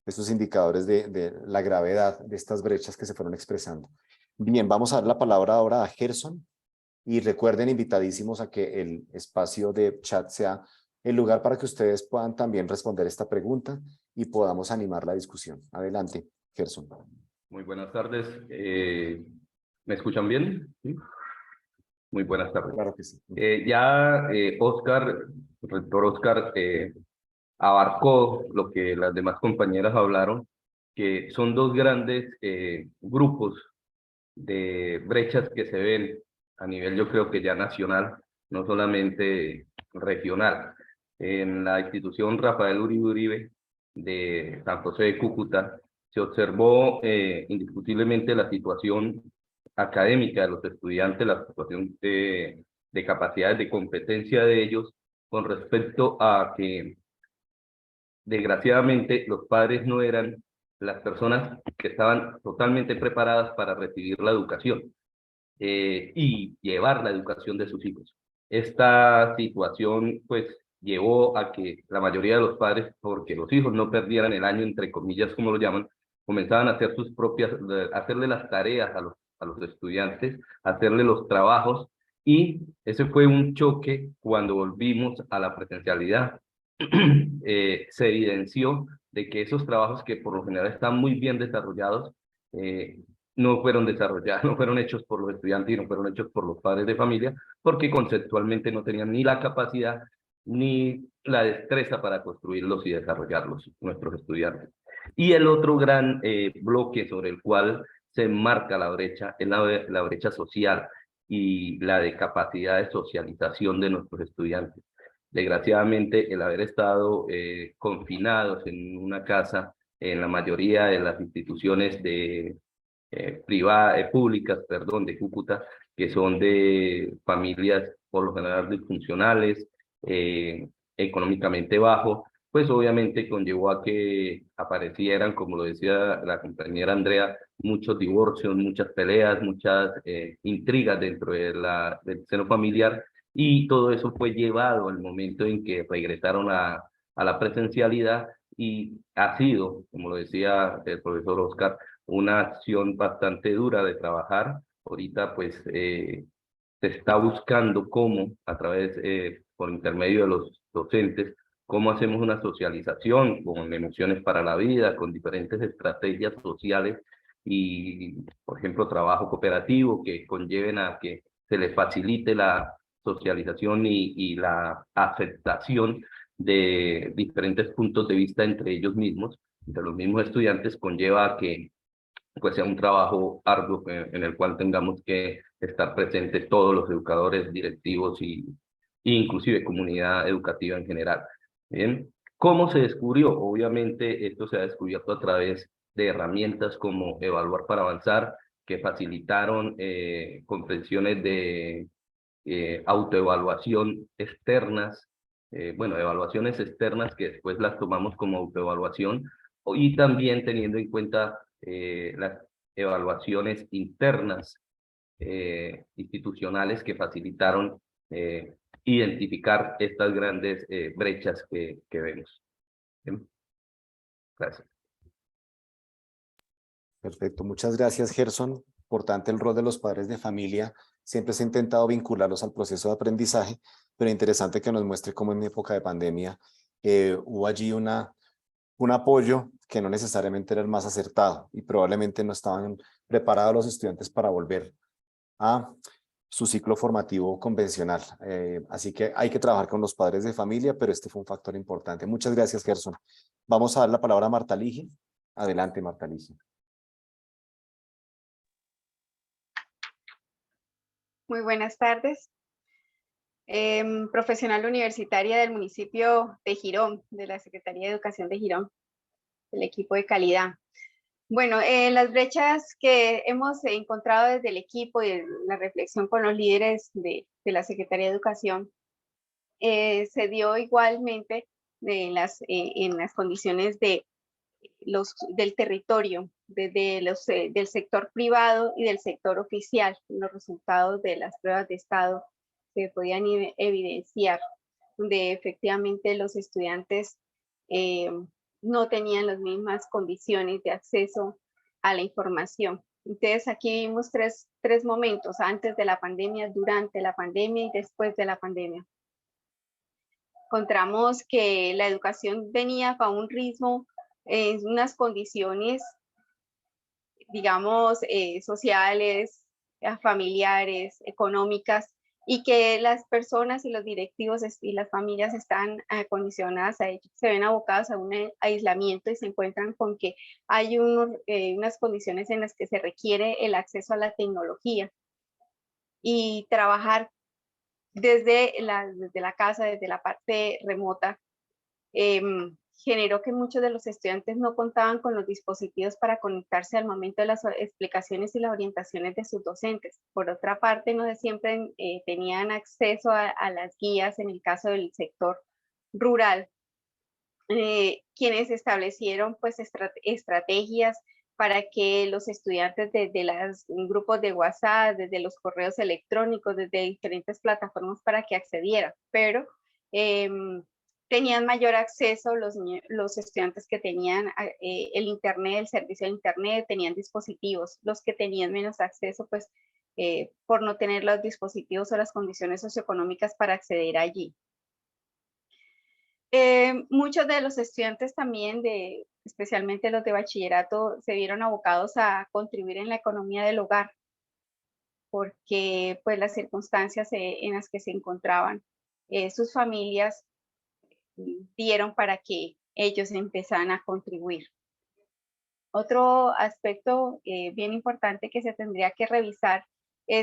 B: esos indicadores de la gravedad de estas brechas que se fueron expresando. Bien, vamos a dar la palabra ahora a Gerson y recuerden, invitadísimos a que el espacio de chat sea el lugar para que ustedes puedan también responder esta pregunta y podamos animar la discusión. Adelante, Gerson.
F: Muy buenas tardes. ¿Me escuchan bien? ¿Sí? Muy buenas tardes.
B: Claro que sí.
F: Oscar, el rector Oscar, abarcó lo que las demás compañeras hablaron, que son dos grandes grupos de brechas que se ven a nivel, yo creo que ya nacional, no solamente regional. En la institución Rafael Uribe Uribe de San José de Cúcuta, se observó indiscutiblemente la situación académica de los estudiantes, la situación de capacidades de competencia de ellos con respecto a que desgraciadamente los padres no eran las personas que estaban totalmente preparadas para recibir la educación y llevar la educación de sus hijos. Esta situación pues llevó a que la mayoría de los padres, porque los hijos no perdieran el año, entre comillas, como lo llaman, comenzaban a hacer sus propias, hacerle las tareas a los estudiantes, hacerle los trabajos, y ese fue un choque cuando volvimos a la presencialidad. Se evidenció de que esos trabajos que por lo general están muy bien desarrollados, no fueron desarrollados, no fueron hechos por los estudiantes y no fueron hechos por los padres de familia, porque conceptualmente no tenían ni la capacidad ni la destreza para construirlos y desarrollarlos, nuestros estudiantes. Y el otro gran bloque sobre el cual se enmarca la brecha es la brecha social y la de capacidad de socialización de nuestros estudiantes. Desgraciadamente, el haber estado confinados en una casa, en la mayoría de las instituciones públicas, de Cúcuta, que son de familias por lo general disfuncionales, económicamente bajo, pues obviamente conllevó a que aparecieran, como lo decía la compañera Andrea, muchos divorcios, muchas peleas, muchas intrigas dentro del seno familiar, y todo eso fue llevado al momento en que regresaron a la presencialidad, y ha sido, como lo decía el profesor Oscar, una acción bastante dura de trabajar. Ahorita pues se está buscando cómo, a través, por intermedio de los docentes, cómo hacemos una socialización con emociones para la vida, con diferentes estrategias sociales y, por ejemplo, trabajo cooperativo que conlleven a que se les facilite la socialización y la aceptación de diferentes puntos de vista entre ellos mismos, entre los mismos estudiantes, conlleva a que pues sea un trabajo arduo en el cual tengamos que estar presentes todos los educadores, directivos y inclusive comunidad educativa en general. Bien, ¿cómo se descubrió? Obviamente esto se ha descubierto a través de herramientas como Evaluar para Avanzar, que facilitaron comprensiones de autoevaluación externas, bueno, evaluaciones externas que después las tomamos como autoevaluación, y también teniendo en cuenta las evaluaciones internas institucionales que facilitaron identificar estas grandes brechas que vemos. Bien. Gracias.
B: Perfecto, muchas gracias, Gerson. Importante el rol de los padres de familia. Siempre se ha intentado vincularlos al proceso de aprendizaje, pero interesante que nos muestre cómo en época de pandemia hubo allí un apoyo que no necesariamente era el más acertado y probablemente no estaban preparados los estudiantes para volver a su ciclo formativo convencional. Así que hay que trabajar con los padres de familia, pero este fue un factor importante. Muchas gracias, Gerson. Vamos a dar la palabra a Marta Lige. Adelante, Marta Lige.
G: Muy buenas tardes. Profesional universitaria del municipio de Girón, de la Secretaría de Educación de Girón, del equipo de calidad. Bueno, las brechas que hemos encontrado desde el equipo y la reflexión con los líderes de la Secretaría de Educación se dio igualmente en las condiciones del territorio, del sector privado y del sector oficial. Los resultados de las pruebas de estado se podían evidenciar, donde efectivamente los estudiantes no tenían las mismas condiciones de acceso a la información. Entonces aquí vimos tres momentos: antes de la pandemia, durante la pandemia y después de la pandemia. Encontramos que la educación venía a un ritmo en unas condiciones, digamos, sociales, familiares, económicas, y que las personas y los directivos y las familias están condicionadas a ello, se ven abocados a un aislamiento y se encuentran con que hay unas condiciones en las que se requiere el acceso a la tecnología y trabajar desde la casa, desde la parte remota. Generó que muchos de los estudiantes no contaban con los dispositivos para conectarse al momento de las explicaciones y las orientaciones de sus docentes. Por otra parte, no siempre tenían acceso a las guías en el caso del sector rural, quienes establecieron pues estrategias para que los estudiantes desde los grupos de WhatsApp, desde los correos electrónicos, desde diferentes plataformas para que accedieran, pero tenían mayor acceso los estudiantes que tenían el internet, el servicio de internet, tenían dispositivos. Los que tenían menos acceso, pues por no tener los dispositivos o las condiciones socioeconómicas para acceder allí. Muchos de los estudiantes también, especialmente los de bachillerato, se vieron abocados a contribuir en la economía del hogar, porque pues las circunstancias en las que se encontraban sus familias dieron para que ellos empezaran a contribuir. Otro aspecto bien importante que se tendría que revisar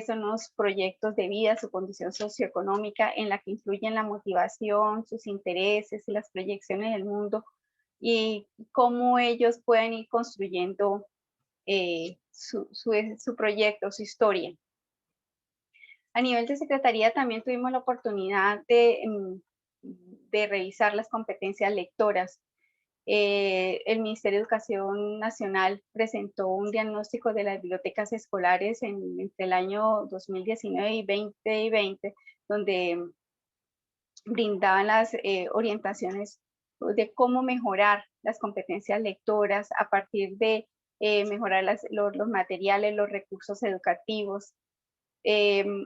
G: son los proyectos de vida, su condición socioeconómica, en la que influyen la motivación, sus intereses y las proyecciones del mundo, y cómo ellos pueden ir construyendo su proyecto, su historia. A nivel de secretaría también tuvimos la oportunidad de revisar las competencias lectoras. El Ministerio de Educación Nacional presentó un diagnóstico de las bibliotecas escolares entre el año 2019 y 2020, donde brindaban las orientaciones de cómo mejorar las competencias lectoras a partir de mejorar los materiales, los recursos educativos,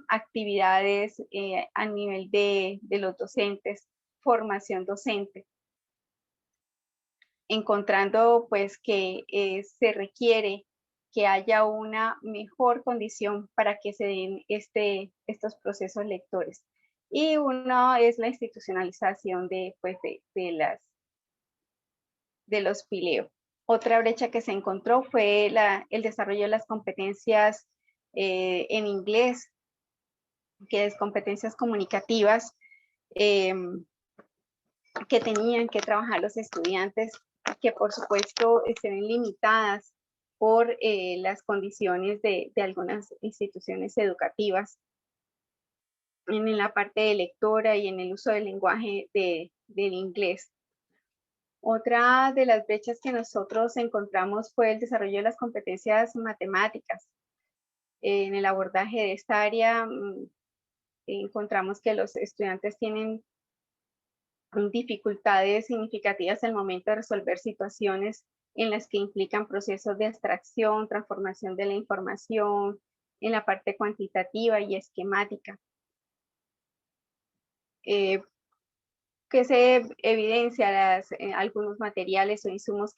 G: actividades a nivel de los docentes, formación docente, encontrando pues que se requiere que haya una mejor condición para que se den estos procesos lectores. y uno es la institucionalización de los PILEO. Otra brecha que se encontró fue el desarrollo de las competencias en inglés, que es competencias comunicativas que tenían que trabajar los estudiantes, que por supuesto se ven limitadas por las condiciones de algunas instituciones educativas en la parte de lectora y en el uso del lenguaje del inglés. Otra de las brechas que nosotros encontramos fue el desarrollo de las competencias matemáticas. En el abordaje de esta área encontramos que los estudiantes tienen dificultades significativas al momento de resolver situaciones en las que implican procesos de abstracción, transformación de la información, en la parte cuantitativa y esquemática. Que se evidencia algunos materiales o insumos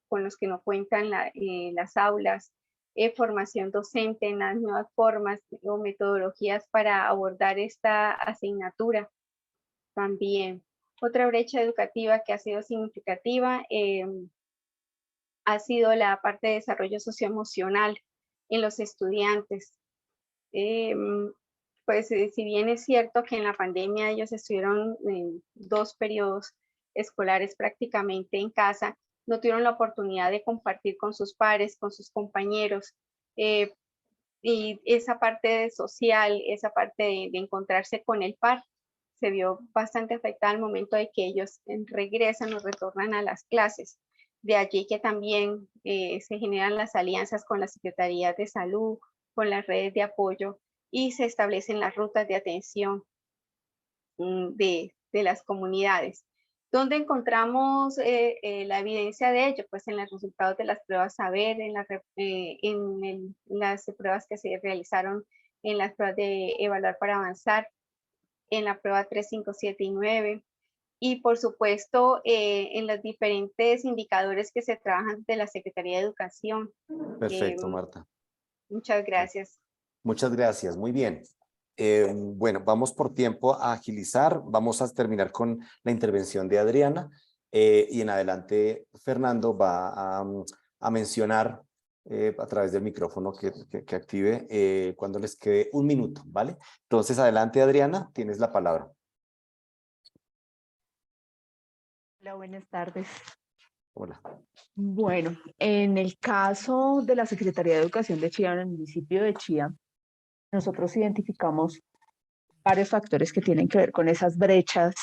G: con los que no cuentan las aulas, formación docente en las nuevas formas o metodologías para abordar esta asignatura. También otra brecha educativa que ha sido significativa ha sido la parte de desarrollo socioemocional en los estudiantes. Pues si bien es cierto que en la pandemia ellos estuvieron en 2 periodos escolares prácticamente en casa, no tuvieron la oportunidad de compartir con sus pares, con sus compañeros, y esa parte social, esa parte de encontrarse con el par, se vio bastante afectada al momento de que ellos regresan o retornan a las clases. De allí que también se generan las alianzas con las secretarías de salud, con las redes de apoyo, y se establecen las rutas de atención de las comunidades. ¿Dónde encontramos la evidencia de ello? Pues en los resultados de las pruebas saber, en las pruebas que se realizaron en las pruebas de evaluar para avanzar, en la prueba 3, 5, 7 y 9, y por supuesto en los diferentes indicadores que se trabajan de la Secretaría de Educación.
B: Perfecto, Marta.
G: Muchas gracias.
B: Muchas gracias, muy bien. Bueno, vamos por tiempo a agilizar, vamos a terminar con la intervención de Adriana y en adelante Fernando va a mencionar a través del micrófono que active cuando les quede 1 minuto, ¿vale? Entonces, adelante Adriana, tienes la palabra.
H: Hola, buenas tardes.
B: Hola.
H: Bueno, en el caso de la Secretaría de Educación de Chía, en el municipio de Chía, nosotros identificamos varios factores que tienen que ver con esas brechas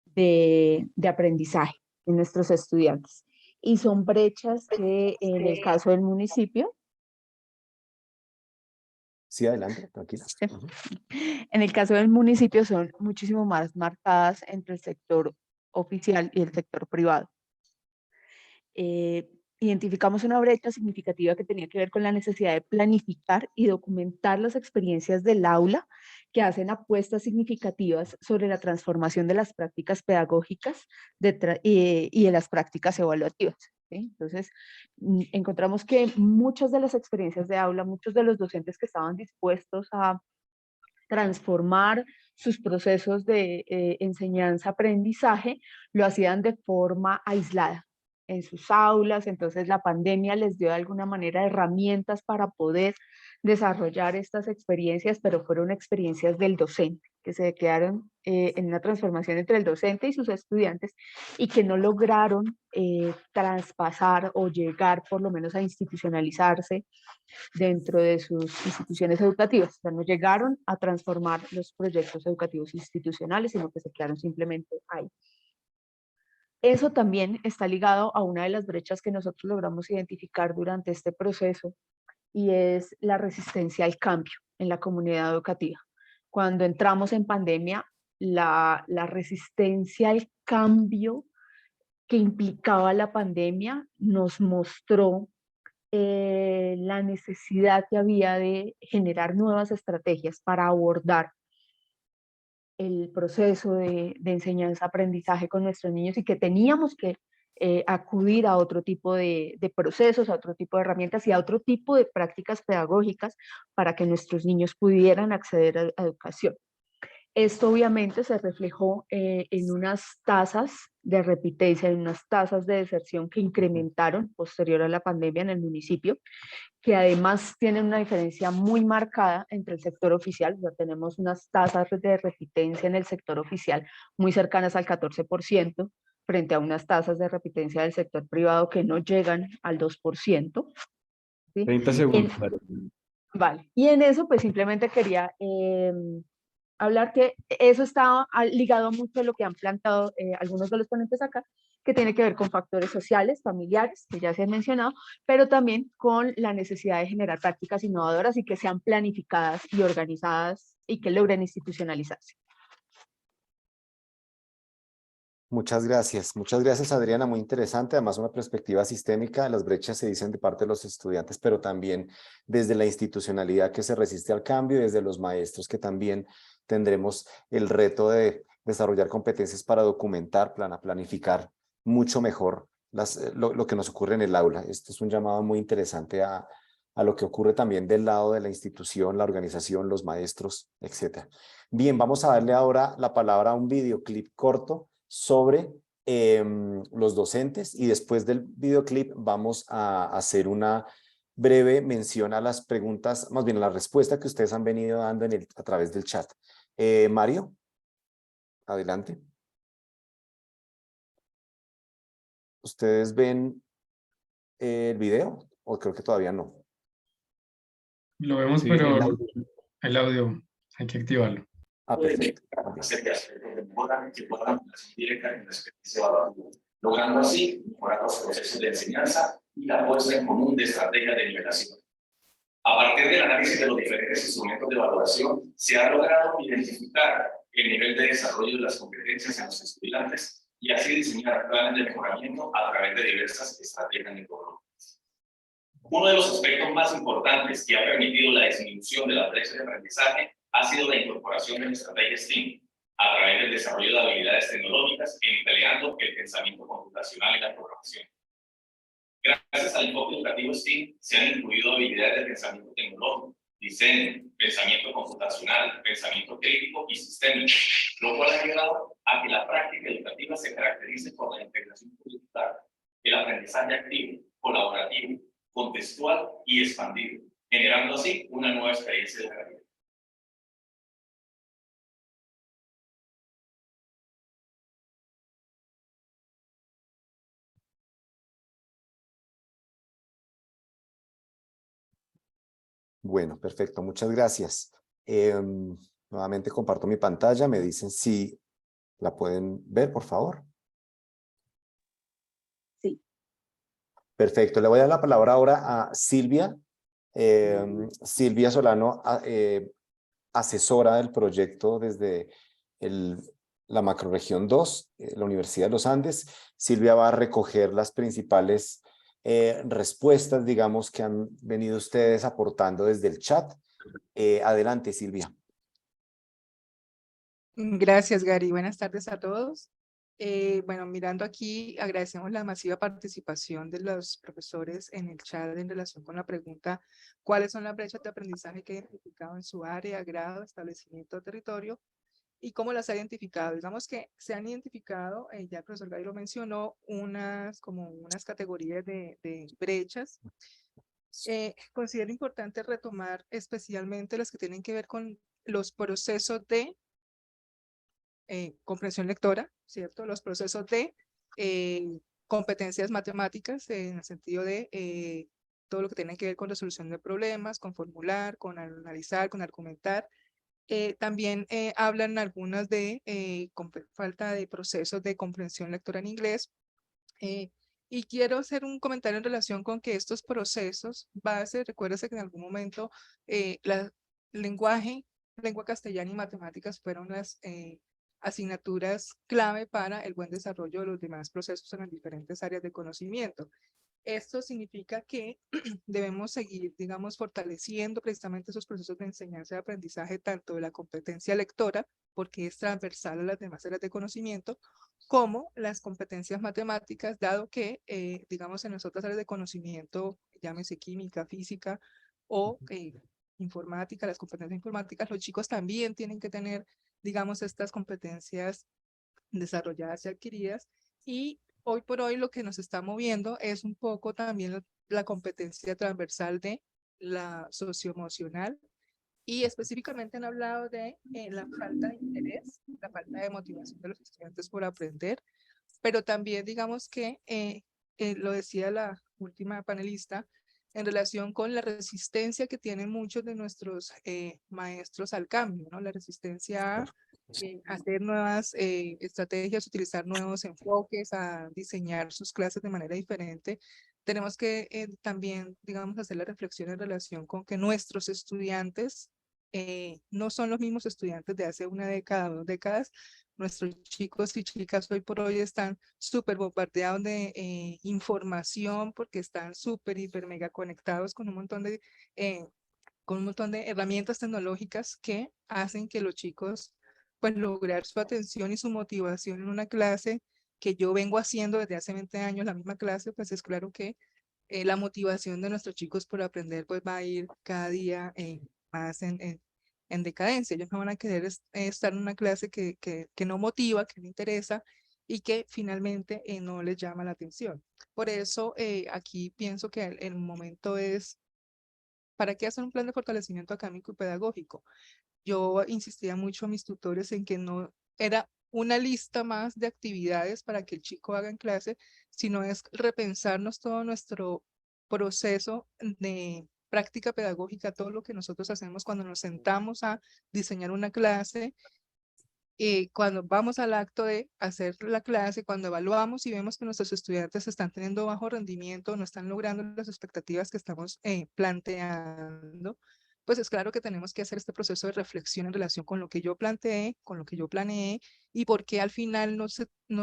H: de aprendizaje en nuestros estudiantes. Y son brechas que en el caso del municipio...
B: Sí, adelante, tranquila.
H: Sí. En el caso del municipio son muchísimo más marcadas entre el sector oficial y el sector privado. Identificamos una brecha significativa que tenía que ver con la necesidad de planificar y documentar las experiencias del aula que hacen apuestas significativas sobre la transformación de las prácticas pedagógicas y de las prácticas evaluativas, ¿sí? Entonces, encontramos que muchas de las experiencias de aula, muchos de los docentes que estaban dispuestos a transformar sus procesos de enseñanza-aprendizaje, lo hacían de forma aislada en sus aulas. Entonces la pandemia les dio de alguna manera herramientas para poder desarrollar estas experiencias, pero fueron experiencias del docente, que se quedaron en una transformación entre el docente y sus estudiantes y que no lograron traspasar o llegar por lo menos a institucionalizarse dentro de sus instituciones educativas. O sea, no llegaron a transformar los proyectos educativos institucionales, sino que se quedaron simplemente ahí. Eso también está ligado a una de las brechas que nosotros logramos identificar durante este proceso, y es la resistencia al cambio en la comunidad educativa. Cuando entramos en pandemia, la resistencia al cambio que implicaba la pandemia nos mostró la necesidad que había de generar nuevas estrategias para abordar el proceso de enseñanza-aprendizaje con nuestros niños, y que teníamos que acudir a otro tipo de procesos, a otro tipo de herramientas y a otro tipo de prácticas pedagógicas para que nuestros niños pudieran acceder a educación. Esto obviamente se reflejó en unas tasas de repitencia, en unas tasas de deserción que incrementaron posterior a la pandemia en el municipio, que además tienen una diferencia muy marcada entre el sector oficial. O sea, tenemos unas tasas de repitencia en el sector oficial muy cercanas al 14%, frente a unas tasas de repitencia del sector privado que no llegan al 2%. ¿Sí?
I: 30 segundos.
H: Vale, y en eso pues simplemente quería hablar que eso está ligado mucho a lo que han planteado algunos de los ponentes acá, que tiene que ver con factores sociales, familiares, que ya se han mencionado, pero también con la necesidad de generar prácticas innovadoras y que sean planificadas y organizadas y que logren institucionalizarse.
B: Muchas gracias Adriana, muy interesante, además una perspectiva sistémica, las brechas se dicen de parte de los estudiantes, pero también desde la institucionalidad que se resiste al cambio y desde los maestros que también tendremos el reto de desarrollar competencias para documentar, planificar mucho mejor lo que nos ocurre en el aula. Esto es un llamado muy interesante a lo que ocurre también del lado de la institución, la organización, los maestros, etc. Bien, vamos a darle ahora la palabra a un videoclip corto sobre los docentes y después del videoclip vamos a hacer una breve mención a las preguntas, más bien a la respuesta que ustedes han venido dando a través del chat. Mario, adelante. ¿Ustedes ven el video o creo que todavía no?
I: Lo vemos,
B: Sí,
I: pero el audio hay que activarlo.
B: Ah, perfecto.
J: Logrando así mejorar los procesos de enseñanza y la puesta en común de estrategias de nivelación. A partir del análisis de los diferentes instrumentos de evaluación, se ha logrado identificar el nivel de desarrollo de las competencias en los estudiantes y así diseñar planes de mejoramiento a través de diversas estrategias metodológicas. Uno de los aspectos más importantes que ha permitido la disminución de la brecha de aprendizaje ha sido la incorporación de la estrategia STEAM a través del desarrollo de habilidades tecnológicas empleando el pensamiento computacional y la programación. Gracias al enfoque educativo STEAM se han incluido habilidades de pensamiento tecnológico, diseño, pensamiento computacional, pensamiento crítico y sistémico, lo cual ha ayudado a que la práctica educativa se caracterice por la integración curricular, el aprendizaje activo, colaborativo, contextual y expandido, generando así una nueva experiencia de calidad.
B: Bueno, perfecto, muchas gracias. Nuevamente comparto mi pantalla, me dicen si la pueden ver, por favor.
H: Sí.
B: Perfecto, le voy a dar la palabra ahora a Silvia. Silvia Solano, asesora del proyecto desde la macrorregión 2, la Universidad de los Andes. Silvia va a recoger las principales respuestas, digamos, que han venido ustedes aportando desde el chat. Adelante, Silvia.
D: Gracias, Gary. Buenas tardes a todos. Bueno, mirando aquí, agradecemos la masiva participación de los profesores en el chat en relación con la pregunta ¿cuáles son las brechas de aprendizaje que he identificado en su área, grado, establecimiento o territorio? ¿Y cómo las ha identificado? Digamos que se han identificado, ya el profesor Gary lo mencionó, como unas categorías de brechas. Considero importante retomar especialmente las que tienen que ver con los procesos de comprensión lectora, ¿cierto? Los procesos de competencias matemáticas en el sentido de todo lo que tiene que ver con resolución de problemas, con formular, con analizar, con argumentar. También hablan algunas de falta de procesos de comprensión lectora en inglés. Y quiero hacer un comentario en relación con que estos procesos base, recuérdese que en algún momento lengua castellana y matemáticas fueron las asignaturas clave para el buen desarrollo de los demás procesos en las diferentes áreas de conocimiento. Esto significa que debemos seguir, digamos, fortaleciendo precisamente esos procesos de enseñanza y aprendizaje, tanto de la competencia lectora, porque es transversal a las demás áreas de conocimiento, como las competencias matemáticas, dado que, digamos, en las otras áreas de conocimiento, llámese química, física o informática, las competencias informáticas, los chicos también tienen que tener
K: digamos, estas competencias desarrolladas y adquiridas. Y hoy por hoy lo que nos está moviendo es un poco también la competencia transversal de la socioemocional, y específicamente han hablado de la falta de interés, la falta de motivación de los estudiantes por aprender, pero también digamos que, lo decía la última panelista, en relación con la resistencia que tienen muchos de nuestros maestros al cambio, ¿no? La resistencia a hacer nuevas estrategias, utilizar nuevos enfoques, a diseñar sus clases de manera diferente. Tenemos que también, digamos, hacer la reflexión en relación con que nuestros estudiantes no son los mismos estudiantes de hace una década o 2 décadas. Nuestros chicos y chicas hoy por hoy están súper bombardeados de información, porque están súper, hiper, mega conectados con un montón de herramientas tecnológicas que hacen que los chicos pues lograr su atención y su motivación en una clase que yo vengo haciendo desde hace 20 años, la misma clase, pues es claro que la motivación de nuestros chicos por aprender pues va a ir cada día más en decadencia. Ellos no van a querer estar en una clase que no motiva, que no interesa y que finalmente no les llama la atención. Por eso aquí pienso que el momento es, ¿para qué hacer un plan de fortalecimiento académico y pedagógico? Yo insistía mucho a mis tutores en que no era una lista más de actividades para que el chico haga en clase, sino es repensarnos todo nuestro proceso de práctica pedagógica, todo lo que nosotros hacemos cuando nos sentamos a diseñar una clase, cuando vamos al acto de hacer la clase, cuando evaluamos y vemos que nuestros estudiantes están teniendo bajo rendimiento, no están logrando las expectativas que estamos planteando, pues es claro que tenemos que hacer este proceso de reflexión en relación con lo que yo planteé, con lo que yo planeé, y por qué al final no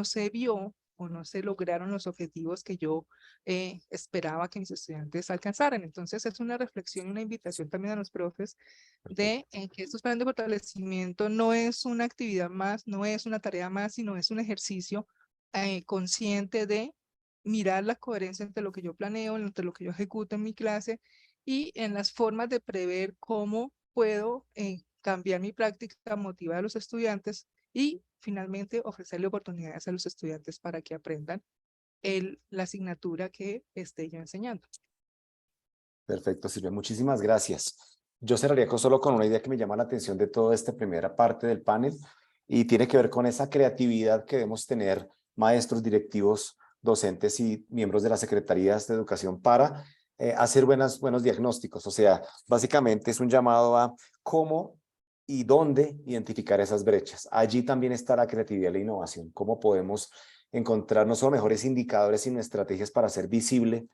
K: se vio o no se lograron los objetivos que yo esperaba que mis estudiantes alcanzaran. Entonces es una reflexión y una invitación también a los profes de que estos planes de fortalecimiento no es una actividad más, no es una tarea más, sino es un ejercicio consciente de mirar la coherencia entre lo que yo planeo, entre lo que yo ejecuto en mi clase y en las formas de prever cómo puedo cambiar mi práctica, motivar a los estudiantes y finalmente ofrecerle oportunidades a los estudiantes para que aprendan la asignatura que esté yo enseñando.
B: Perfecto, Silvia, muchísimas gracias. Yo cerraría solo con una idea que me llama la atención de toda esta primera parte del panel y tiene que ver con esa creatividad que debemos tener maestros, directivos, docentes y miembros de las secretarías de educación para hacer buenos diagnósticos. O sea, básicamente es un llamado a cómo y dónde identificar esas brechas. Allí también está la creatividad y la innovación. Cómo podemos encontrar no solo mejores indicadores, sino estrategias para hacer visible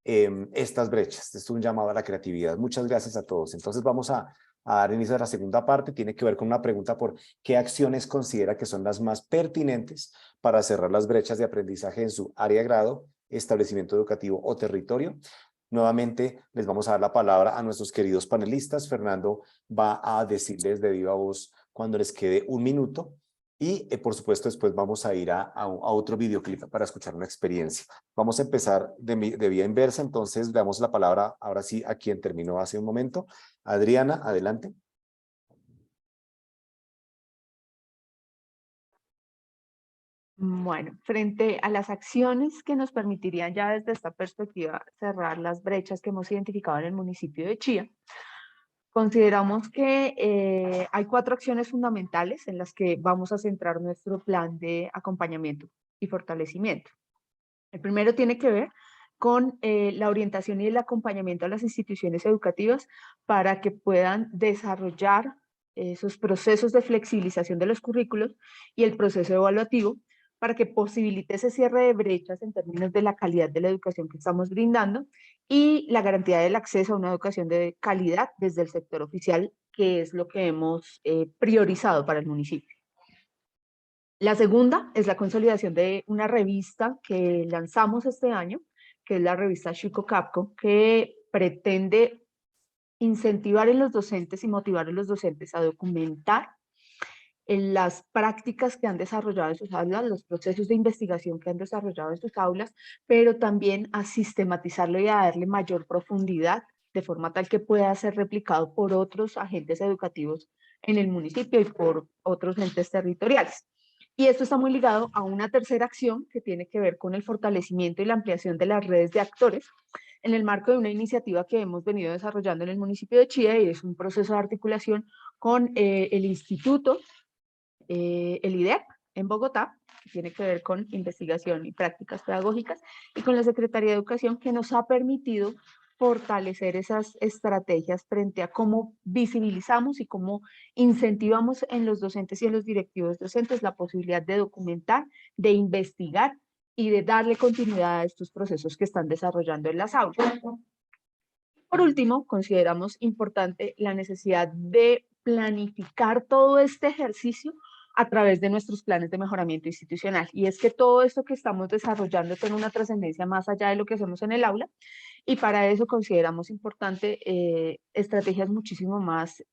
B: estas brechas. Es un llamado a la creatividad. Muchas gracias a todos. Entonces vamos a dar inicio a la segunda parte. Tiene que ver con una pregunta por qué acciones considera que son las más pertinentes para cerrar las brechas de aprendizaje en su área de grado, establecimiento educativo o territorio. Nuevamente les vamos a dar la palabra a nuestros queridos panelistas. Fernando va a decirles de viva voz cuando les quede un minuto. Y por supuesto después vamos a ir a otro videoclip para escuchar una experiencia. Vamos a empezar de vía inversa, entonces le damos la palabra ahora sí a quien terminó hace un momento. Adriana, adelante.
H: Bueno, frente a las acciones que nos permitirían ya desde esta perspectiva cerrar las brechas que hemos identificado en el municipio de Chía, consideramos que hay 4 acciones fundamentales en las que vamos a centrar nuestro plan de acompañamiento y fortalecimiento. El primero tiene que ver con la orientación y el acompañamiento a las instituciones educativas para que puedan desarrollar esos procesos de flexibilización de los currículos y el proceso evaluativo para que posibilite ese cierre de brechas en términos de la calidad de la educación que estamos brindando y la garantía del acceso a una educación de calidad desde el sector oficial, que es lo que hemos priorizado para el municipio. La segunda es la consolidación de una revista que lanzamos este año, que es la revista Shuko Capco, que pretende incentivar en los docentes y motivar a los docentes a documentar en las prácticas que han desarrollado en sus aulas, los procesos de investigación que han desarrollado en sus aulas, pero también a sistematizarlo y a darle mayor profundidad, de forma tal que pueda ser replicado por otros agentes educativos en el municipio y por otros entes territoriales. Y esto está muy ligado a una tercera acción que tiene que ver con el fortalecimiento y la ampliación de las redes de actores en el marco de una iniciativa que hemos venido desarrollando en el municipio de Chía, y es un proceso de articulación con el instituto, el IDEP en Bogotá, que tiene que ver con investigación y prácticas pedagógicas, y con la Secretaría de Educación, que nos ha permitido fortalecer esas estrategias frente a cómo visibilizamos y cómo incentivamos en los docentes y en los directivos docentes la posibilidad de documentar, de investigar y de darle continuidad a estos procesos que están desarrollando en las aulas. Por último, consideramos importante la necesidad de planificar todo este ejercicio a través de nuestros planes de mejoramiento institucional. Y es que todo esto que estamos desarrollando tiene una trascendencia más allá de lo que hacemos en el aula, y para eso consideramos importante estrategias muchísimo más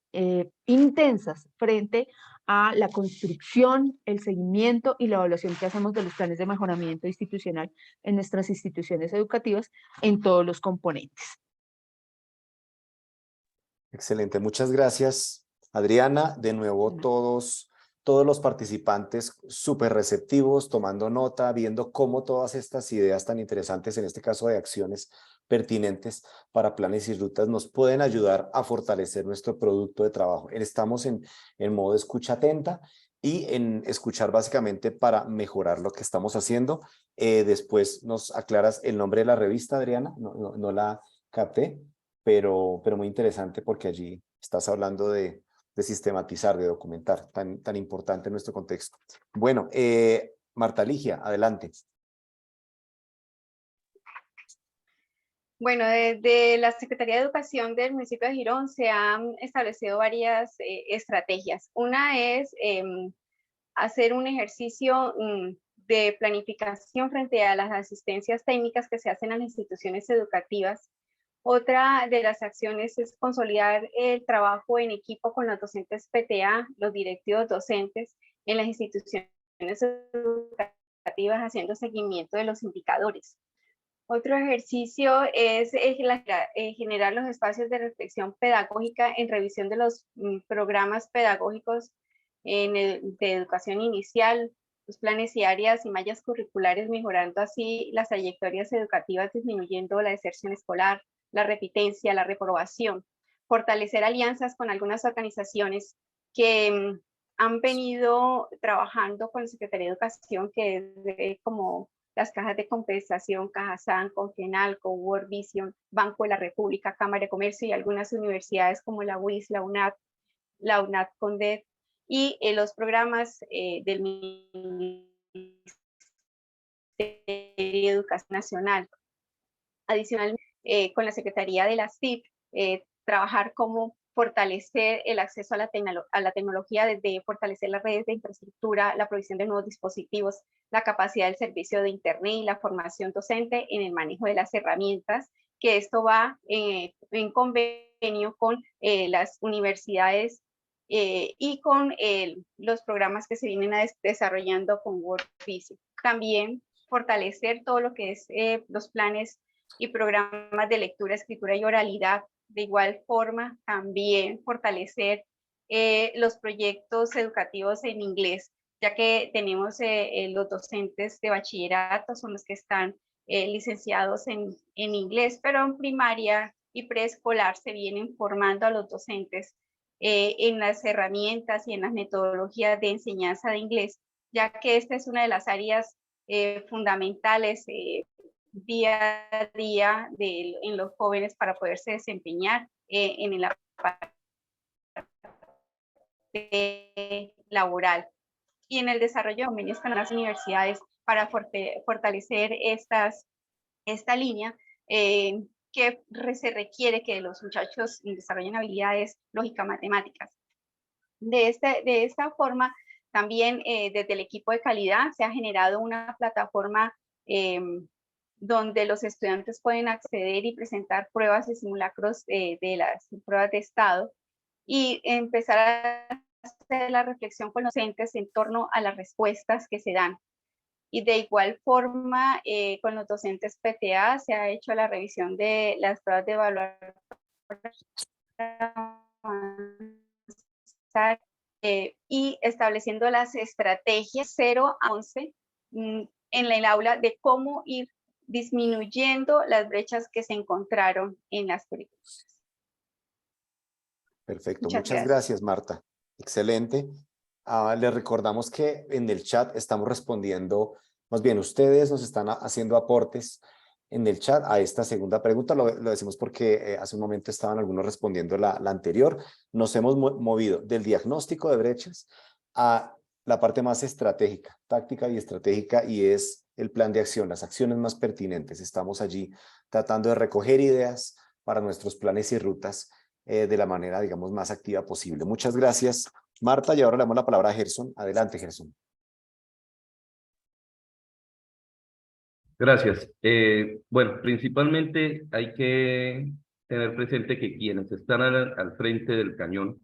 H: intensas frente a la construcción, el seguimiento y la evaluación que hacemos de los planes de mejoramiento institucional en nuestras instituciones educativas en todos los componentes.
B: Excelente, muchas gracias, Adriana. De nuevo, todos los participantes súper receptivos, tomando nota, viendo cómo todas estas ideas tan interesantes, en este caso de acciones pertinentes para planes y rutas, nos pueden ayudar a fortalecer nuestro producto de trabajo. Estamos en modo escucha atenta y en escuchar básicamente para mejorar lo que estamos haciendo. Después nos aclaras el nombre de la revista, Adriana, no la capté, pero muy interesante porque allí estás hablando de sistematizar, de documentar, tan importante en nuestro contexto. Bueno, Marta Ligia, adelante.
G: Bueno, desde la Secretaría de Educación del municipio de Girón se han establecido varias estrategias. Una es hacer un ejercicio de planificación frente a las asistencias técnicas que se hacen en las instituciones educativas. Otra de las acciones es consolidar el trabajo en equipo con los docentes PTA, los directivos docentes en las instituciones educativas, haciendo seguimiento de los indicadores. Otro ejercicio es generar los espacios de reflexión pedagógica en revisión de los programas pedagógicos de educación inicial, los planes y áreas y mallas curriculares, mejorando así las trayectorias educativas, disminuyendo la deserción escolar, la repitencia, la reprobación. Fortalecer alianzas con algunas organizaciones que han venido trabajando con la Secretaría de Educación, que es como las cajas de compensación, Cajasan, Confenalco, World Vision, Banco de la República, Cámara de Comercio y algunas universidades como la UIS, la UNAD Condet, y los programas del Ministerio de Educación Nacional. Adicionalmente, con la Secretaría de la CIP, trabajar como fortalecer el acceso a la tecnología, desde fortalecer las redes de infraestructura, la provisión de nuevos dispositivos, la capacidad del servicio de Internet y la formación docente en el manejo de las herramientas, que esto va en convenio con las universidades y con los programas que se vienen desarrollando con World Vision. También fortalecer todo lo que es los planes y programas de lectura, escritura y oralidad. De igual forma, también fortalecer los proyectos educativos en inglés, ya que tenemos los docentes de bachillerato, son los que están licenciados en inglés, pero en primaria y preescolar se vienen formando a los docentes en las herramientas y en las metodologías de enseñanza de inglés, ya que esta es una de las áreas fundamentales día a día en los jóvenes para poderse desempeñar en la parte laboral. Y en el desarrollo de convenios con las universidades para fortalecer esta línea que se requiere que los muchachos desarrollen habilidades lógicas, matemáticas. De esta forma, también desde el equipo de calidad se ha generado una plataforma donde los estudiantes pueden acceder y presentar pruebas y simulacros de las pruebas de estado y empezar a hacer la reflexión con los docentes en torno a las respuestas que se dan. Y de igual forma, con los docentes PTA se ha hecho la revisión de las pruebas de evaluación y estableciendo las estrategias 0 a 11 en el aula de cómo ir disminuyendo las brechas que se encontraron en las currículas.
B: Perfecto, muchas gracias, Marta. Excelente. Les recordamos que en el chat estamos respondiendo, más bien ustedes nos están haciendo aportes en el chat a esta segunda pregunta. Lo decimos porque hace un momento estaban algunos respondiendo la anterior. Nos hemos movido del diagnóstico de brechas a la parte más estratégica, táctica y estratégica, y es el plan de acción, las acciones más pertinentes. Estamos allí tratando de recoger ideas para nuestros planes y rutas de la manera, digamos, más activa posible. Muchas gracias, Marta, y ahora le damos la palabra a Gerson. Adelante, Gerson.
F: Gracias. Bueno, principalmente hay que tener presente que quienes están al frente del cañón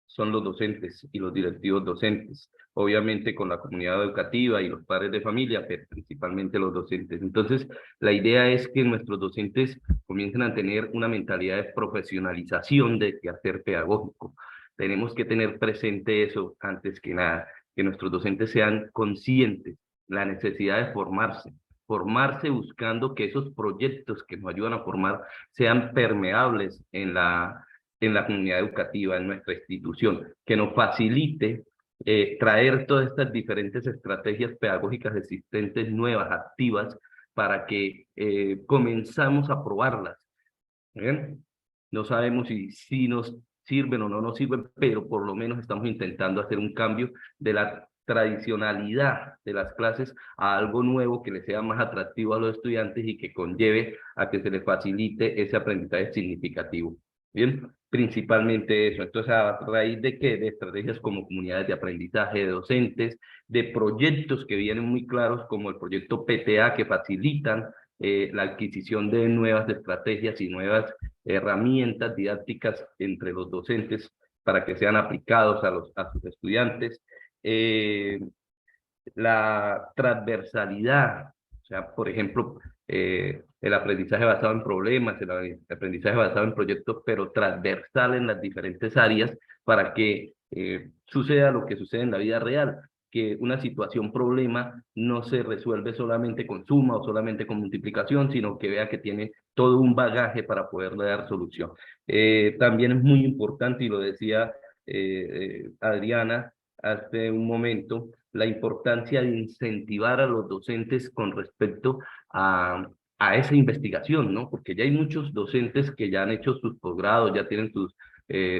F: son los docentes y los directivos docentes, obviamente con la comunidad educativa y los padres de familia, pero principalmente los docentes. Entonces, la idea es que nuestros docentes comiencen a tener una mentalidad de profesionalización de quehacer pedagógico. Tenemos que tener presente eso antes que nada, que nuestros docentes sean conscientes de la necesidad de formarse buscando que esos proyectos que nos ayudan a formar sean permeables en la comunidad educativa, en nuestra institución, que nos facilite traer todas estas diferentes estrategias pedagógicas existentes, nuevas, activas, para que comenzamos a probarlas. ¿Bien? No sabemos si nos sirven o no nos sirven, pero por lo menos estamos intentando hacer un cambio de la tradicionalidad de las clases a algo nuevo que les sea más atractivo a los estudiantes y que conlleve a que se les facilite ese aprendizaje significativo. Bien, principalmente eso. Entonces, a raíz de qué, de estrategias como comunidades de aprendizaje de docentes, de proyectos que vienen muy claros como el proyecto PTA que facilitan la adquisición de nuevas estrategias y nuevas herramientas didácticas entre los docentes para que sean aplicados a sus estudiantes. La transversalidad, o sea, por ejemplo, el aprendizaje basado en problemas, el aprendizaje basado en proyectos, pero transversal en las diferentes áreas para que suceda lo que sucede en la vida real, que una situación problema no se resuelve solamente con suma o solamente con multiplicación, sino que vea que tiene todo un bagaje para poderle dar solución. También es muy importante, y lo decía Adriana hace un momento, la importancia de incentivar a los docentes con respecto a esa investigación, ¿no? Porque ya hay muchos docentes que ya han hecho sus posgrados, ya tienen sus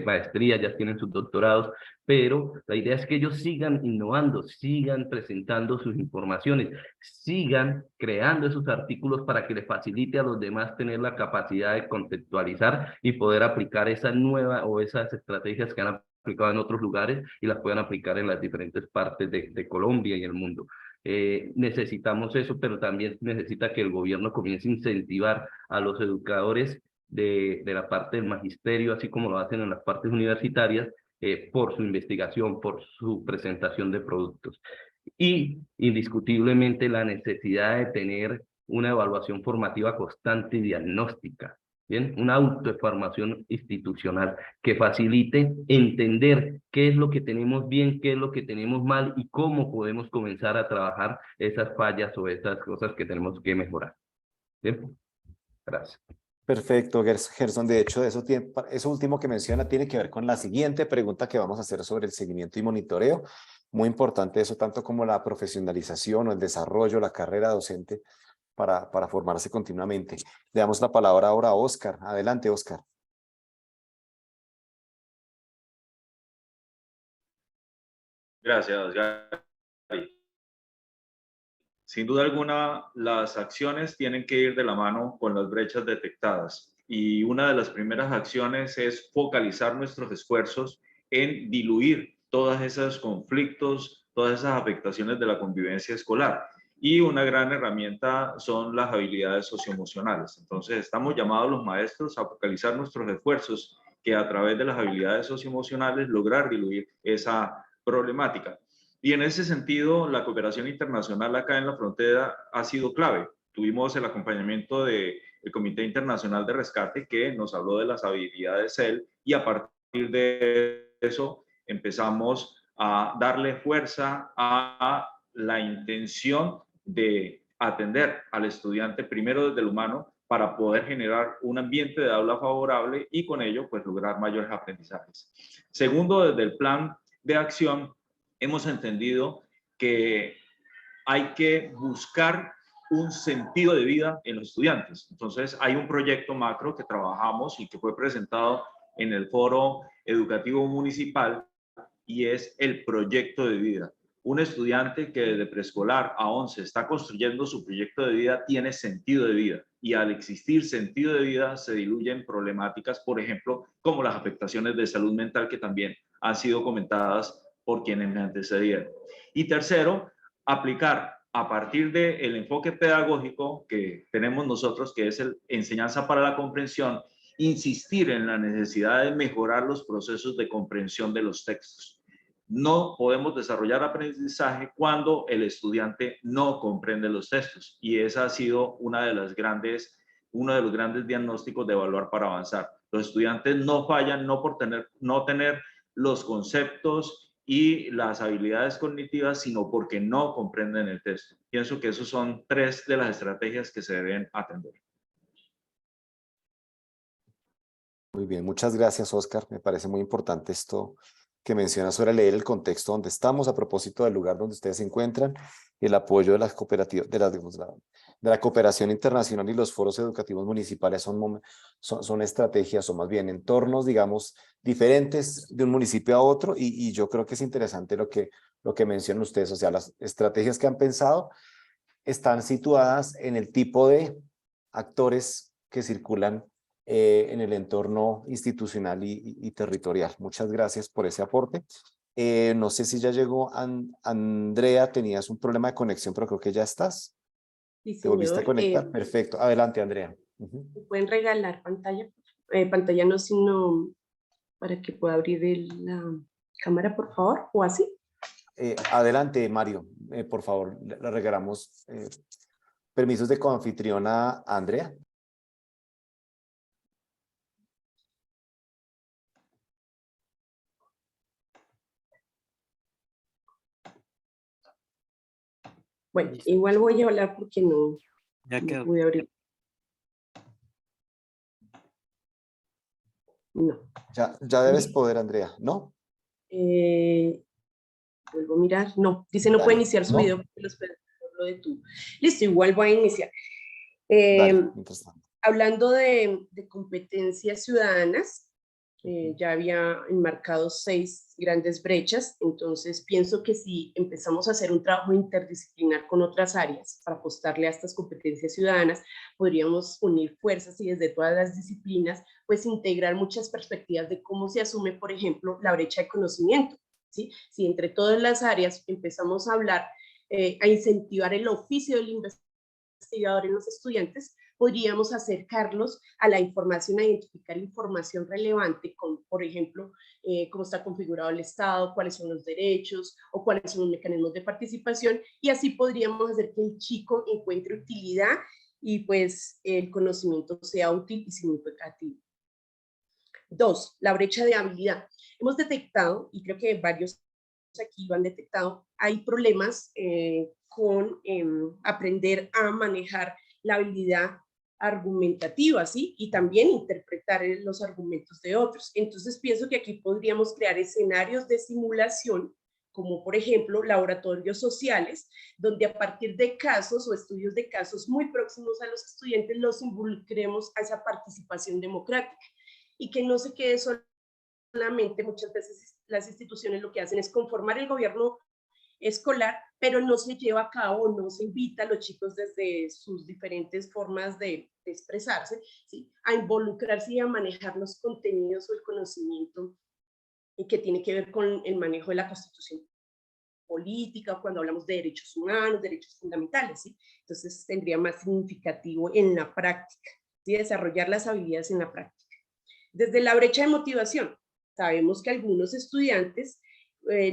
F: maestrías, ya tienen sus doctorados, pero la idea es que ellos sigan innovando, sigan presentando sus informaciones, sigan creando esos artículos para que les facilite a los demás tener la capacidad de conceptualizar y poder aplicar esa nueva o esas estrategias que han aplicado en otros lugares y las puedan aplicar en las diferentes partes de Colombia y el mundo. Necesitamos eso, pero también necesita que el gobierno comience a incentivar a los educadores de la parte del magisterio, así como lo hacen en las partes universitarias, por su investigación, por su presentación de productos. Y indiscutiblemente la necesidad de tener una evaluación formativa constante y diagnóstica. Bien, una autoformación institucional que facilite entender qué es lo que tenemos bien, qué es lo que tenemos mal y cómo podemos comenzar a trabajar esas fallas o esas cosas que tenemos que mejorar. Bien, gracias.
B: Perfecto, Gerson. De hecho, eso último que menciona tiene que ver con la siguiente pregunta que vamos a hacer sobre el seguimiento y monitoreo. Muy importante eso, tanto como la profesionalización o el desarrollo, la carrera docente, para formarse continuamente. Le damos la palabra ahora a Oscar. Adelante, Oscar.
E: Gracias, Gary. Sin duda alguna, las acciones tienen que ir de la mano con las brechas detectadas. Y una de las primeras acciones es focalizar nuestros esfuerzos en diluir todos esos conflictos, todas esas afectaciones de la convivencia escolar. Y una gran herramienta son las habilidades socioemocionales. Entonces, estamos llamados los maestros a focalizar nuestros esfuerzos que a través de las habilidades socioemocionales lograr diluir esa problemática. Y en ese sentido, la cooperación internacional acá en la frontera ha sido clave. Tuvimos el acompañamiento del Comité Internacional de Rescate que nos habló de las habilidades CEL y a partir de eso empezamos a darle fuerza a la intención de atender al estudiante primero desde el humano para poder generar un ambiente de aula favorable y con ello pues lograr mayores aprendizajes. Segundo, desde el plan de acción hemos entendido que hay que buscar un sentido de vida en los estudiantes. Entonces hay un proyecto macro que trabajamos y que fue presentado en el Foro Educativo Municipal y es el proyecto de vida. Un estudiante que desde preescolar a 11 está construyendo su proyecto de vida tiene sentido de vida y al existir sentido de vida se diluyen problemáticas, por ejemplo, como las afectaciones de salud mental que también han sido comentadas por quienes me antecedieron. Y tercero, aplicar a partir del enfoque pedagógico que tenemos nosotros, que es el enseñanza para la comprensión, insistir en la necesidad de mejorar los procesos de comprensión de los textos. No podemos desarrollar aprendizaje cuando el estudiante no comprende los textos y esa ha sido uno de los grandes diagnósticos de evaluar para avanzar. Los estudiantes no fallan no por no tener los conceptos y las habilidades cognitivas, sino porque no comprenden el texto. Pienso que esos son 3 de las estrategias que se deben atender.
B: Muy bien, muchas gracias, Oscar. Me parece muy importante esto que menciona sobre leer el contexto donde estamos a propósito del lugar donde ustedes se encuentran y el apoyo de las cooperativas, de la cooperación internacional y los foros educativos municipales son estrategias o más bien entornos, digamos, diferentes de un municipio a otro y yo creo que es interesante lo que mencionan ustedes, o sea, las estrategias que han pensado están situadas en el tipo de actores que circulan en el entorno institucional y territorial. Muchas gracias por ese aporte. No sé si ya llegó Andrea, tenías un problema de conexión, pero creo que ya estás.
C: Sí,
B: ¿Te volviste a
C: señor.
B: conectar? Perfecto. Adelante, Andrea.
C: ¿Me pueden regalar pantalla? Pantalla no, sino para que pueda abrir la cámara, por favor, o así.
B: Adelante, Mario. Por favor, le regalamos permisos de coanfitriona a Andrea.
C: Bueno, igual voy a hablar porque no pude abrir. No.
B: Ya debes poder, Andrea, ¿no?
C: Vuelvo a mirar. No, dice no puede iniciar su video porque lo detuvo. Listo, igual voy a iniciar. Hablando de competencias ciudadanas, ya había enmarcado 6 grandes brechas, entonces pienso que si empezamos a hacer un trabajo interdisciplinar con otras áreas para apostarle a estas competencias ciudadanas, podríamos unir fuerzas y desde todas las disciplinas, pues integrar muchas perspectivas de cómo se asume, por ejemplo, la brecha de conocimiento, ¿sí? Si entre todas las áreas empezamos a hablar, a incentivar el oficio del investigador en los estudiantes, podríamos acercarlos a la información, a identificar información relevante, con, por ejemplo, cómo está configurado el Estado, cuáles son los derechos o cuáles son los mecanismos de participación, y así podríamos hacer que el chico encuentre utilidad y pues el conocimiento sea útil y significativo. 2, la brecha de habilidad. Hemos detectado, y creo que varios aquí lo han detectado, hay problemas con aprender a manejar la habilidad argumentativa, ¿sí? Y también interpretar los argumentos de otros. Entonces pienso que aquí podríamos crear escenarios de simulación, como por ejemplo laboratorios sociales, donde a partir de casos o estudios de casos muy próximos a los estudiantes los involucremos a esa participación democrática y que no se quede solamente, muchas veces las instituciones lo que hacen es conformar el gobierno escolar, pero no se lleva a cabo, no se invita a los chicos desde sus diferentes formas de expresarse, ¿sí? A involucrarse y a manejar los contenidos o el conocimiento que tiene que ver con el manejo de la Constitución política, cuando hablamos de derechos humanos, derechos fundamentales, ¿sí? Entonces tendría más significativo en la práctica, ¿sí? Desarrollar las habilidades en la práctica. Desde la brecha de motivación, sabemos que algunos estudiantes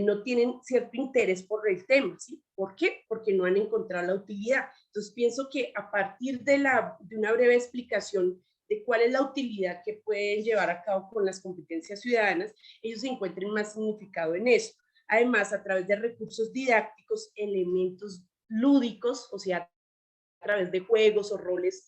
C: no tienen cierto interés por el tema, ¿sí? ¿Por qué? Porque no han encontrado la utilidad. Entonces pienso que a partir de una breve explicación de cuál es la utilidad que pueden llevar a cabo con las competencias ciudadanas, ellos encuentren más significado en eso. Además, a través de recursos didácticos, elementos lúdicos, o sea, a través de juegos o roles,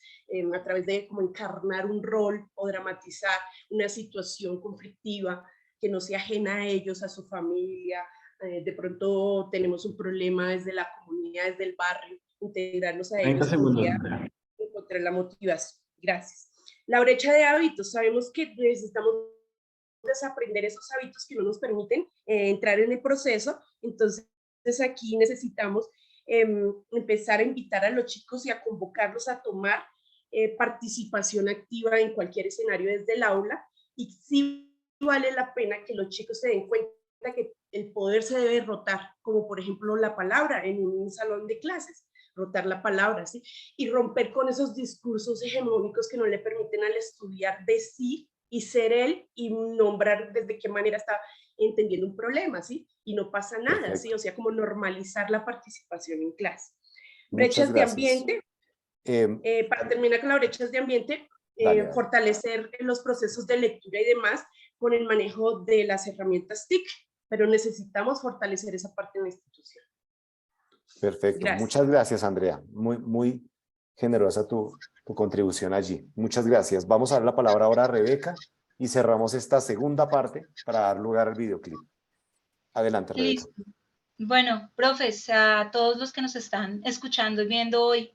C: a través de como encarnar un rol o dramatizar una situación conflictiva que no sea ajena a ellos, a su familia. De pronto tenemos un problema desde la comunidad, desde el barrio, integrarnos a
I: 30
C: ellos
I: segundos.
C: podría encontrar la motivación. Gracias. La brecha de hábitos. Sabemos que necesitamos desaprender esos hábitos que no nos permiten entrar en el proceso. Entonces aquí necesitamos empezar a invitar a los chicos y a convocarlos a tomar participación activa en cualquier escenario desde el aula, y sí vale la pena que los chicos se den cuenta que el poder se debe rotar, como por ejemplo la palabra en un salón de clases, rotar la palabra, ¿sí? Y romper con esos discursos hegemónicos que no le permiten al estudiar decir y ser él y nombrar desde qué manera está entendiendo un problema, ¿sí? Y no pasa nada,
B: Perfecto.
C: ¿sí? O sea, como normalizar la participación en clase.
B: Muchas
C: Brechas de
B: gracias.
C: ambiente. Para terminar con las brechas de ambiente,
B: Dale.
C: fortalecer los procesos de lectura y demás con el manejo de las herramientas TIC, pero necesitamos fortalecer esa parte en la institución.
B: Perfecto.
C: Gracias.
B: Muchas gracias, Andrea. Muy generosa tu contribución allí. Muchas gracias. Vamos a dar la palabra ahora a Rebeca y cerramos esta segunda parte para dar lugar al videoclip. Adelante, Rebeca.
A: Listo. Bueno, profes, a todos los que nos están escuchando y viendo hoy,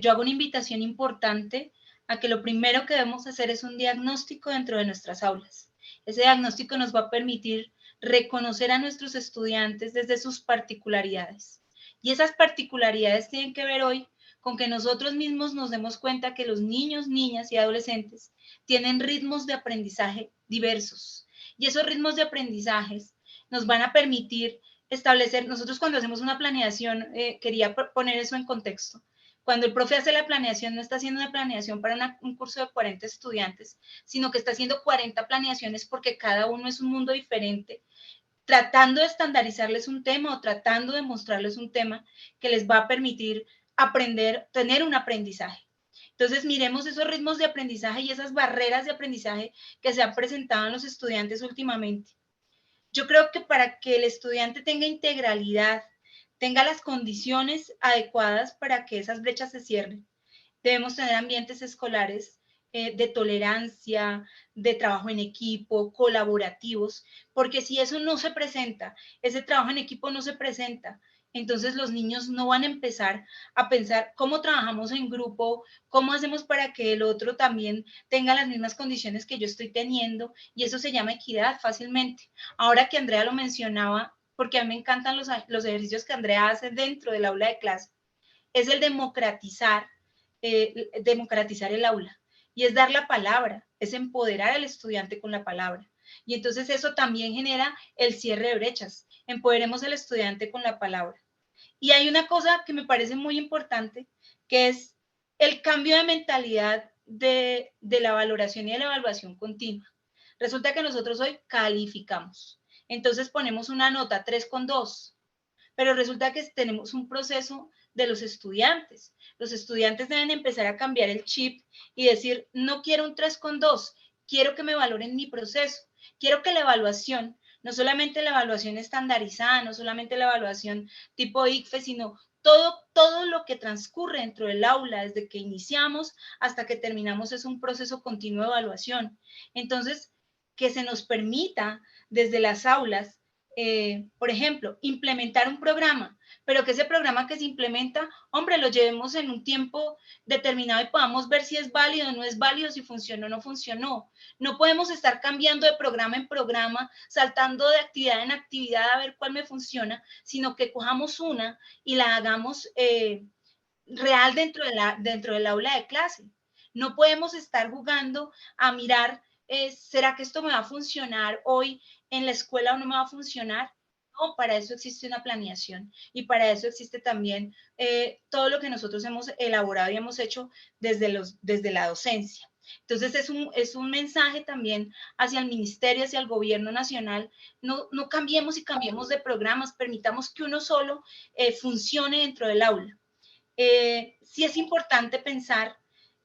A: yo hago una invitación importante a que lo primero que debemos hacer es un diagnóstico dentro de nuestras aulas. Ese diagnóstico nos va a permitir reconocer a nuestros estudiantes desde sus particularidades. Y esas particularidades tienen que ver hoy con que nosotros mismos nos demos cuenta que los niños, niñas y adolescentes tienen ritmos de aprendizaje diversos. Y esos ritmos de aprendizaje nos van a permitir establecer, nosotros cuando hacemos una planeación, quería poner eso en contexto. Cuando el profe hace la planeación, no está haciendo una planeación para un curso de 40 estudiantes, sino que está haciendo 40 planeaciones porque cada uno es un mundo diferente, tratando de estandarizarles un tema o tratando de mostrarles un tema que les va a permitir aprender, tener un aprendizaje. Entonces, miremos esos ritmos de aprendizaje y esas barreras de aprendizaje que se han presentado en los estudiantes últimamente. Yo creo que para que el estudiante tenga integralidad, tenga las condiciones adecuadas para que esas brechas se cierren, debemos tener ambientes escolares de tolerancia, de trabajo en equipo, colaborativos, porque si eso no se presenta, ese trabajo en equipo no se presenta, entonces los niños no van a empezar a pensar cómo trabajamos en grupo, cómo hacemos para que el otro también tenga las mismas condiciones que yo estoy teniendo, y eso se llama equidad fácilmente. Ahora que Andrea lo mencionaba, porque a mí me encantan los ejercicios que Andrea hace dentro del aula de clase, es el democratizar el aula, y es dar la palabra, es empoderar al estudiante con la palabra. Y entonces eso también genera el cierre de brechas. Empoderemos al estudiante con la palabra. Y hay una cosa que me parece muy importante, que es el cambio de mentalidad de la valoración y de la evaluación continua. Resulta que nosotros hoy calificamos. Entonces ponemos una nota 3,2, pero resulta que tenemos un proceso de los estudiantes. Los estudiantes deben empezar a cambiar el chip y decir, no quiero un 3,2, quiero que me valoren mi proceso, quiero que la evaluación, no solamente la evaluación estandarizada, no solamente la evaluación tipo ICFES, sino todo lo que transcurre dentro del aula, desde que iniciamos hasta que terminamos, es un proceso continuo de evaluación. Entonces, que se nos permita desde las aulas, por ejemplo, implementar un programa, pero que ese programa que se implementa, hombre, lo llevemos en un tiempo determinado y podamos ver si es válido o no es válido, si funcionó o no funcionó. No podemos estar cambiando de programa en programa, saltando de actividad en actividad a ver cuál me funciona, sino que cojamos una y la hagamos real dentro del aula de clase. No podemos estar jugando a mirar, ¿será que esto me va a funcionar hoy en la escuela o no me va a funcionar? No, para eso existe una planeación y para eso existe también todo lo que nosotros hemos elaborado y hemos hecho desde la docencia. Entonces es un mensaje también hacia el ministerio, hacia el gobierno nacional. No cambiemos y cambiemos de programas, permitamos que uno solo funcione dentro del aula. Sí es importante pensar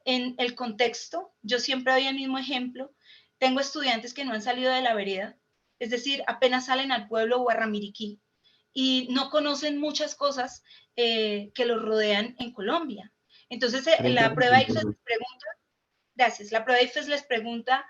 A: en el contexto. Yo siempre doy el mismo ejemplo. Tengo estudiantes que no han salido de la vereda, es decir, apenas salen al pueblo o a Ramiriquí y no conocen muchas cosas que los rodean en Colombia. Entonces, la prueba IFES les pregunta, gracias, la prueba IFES les pregunta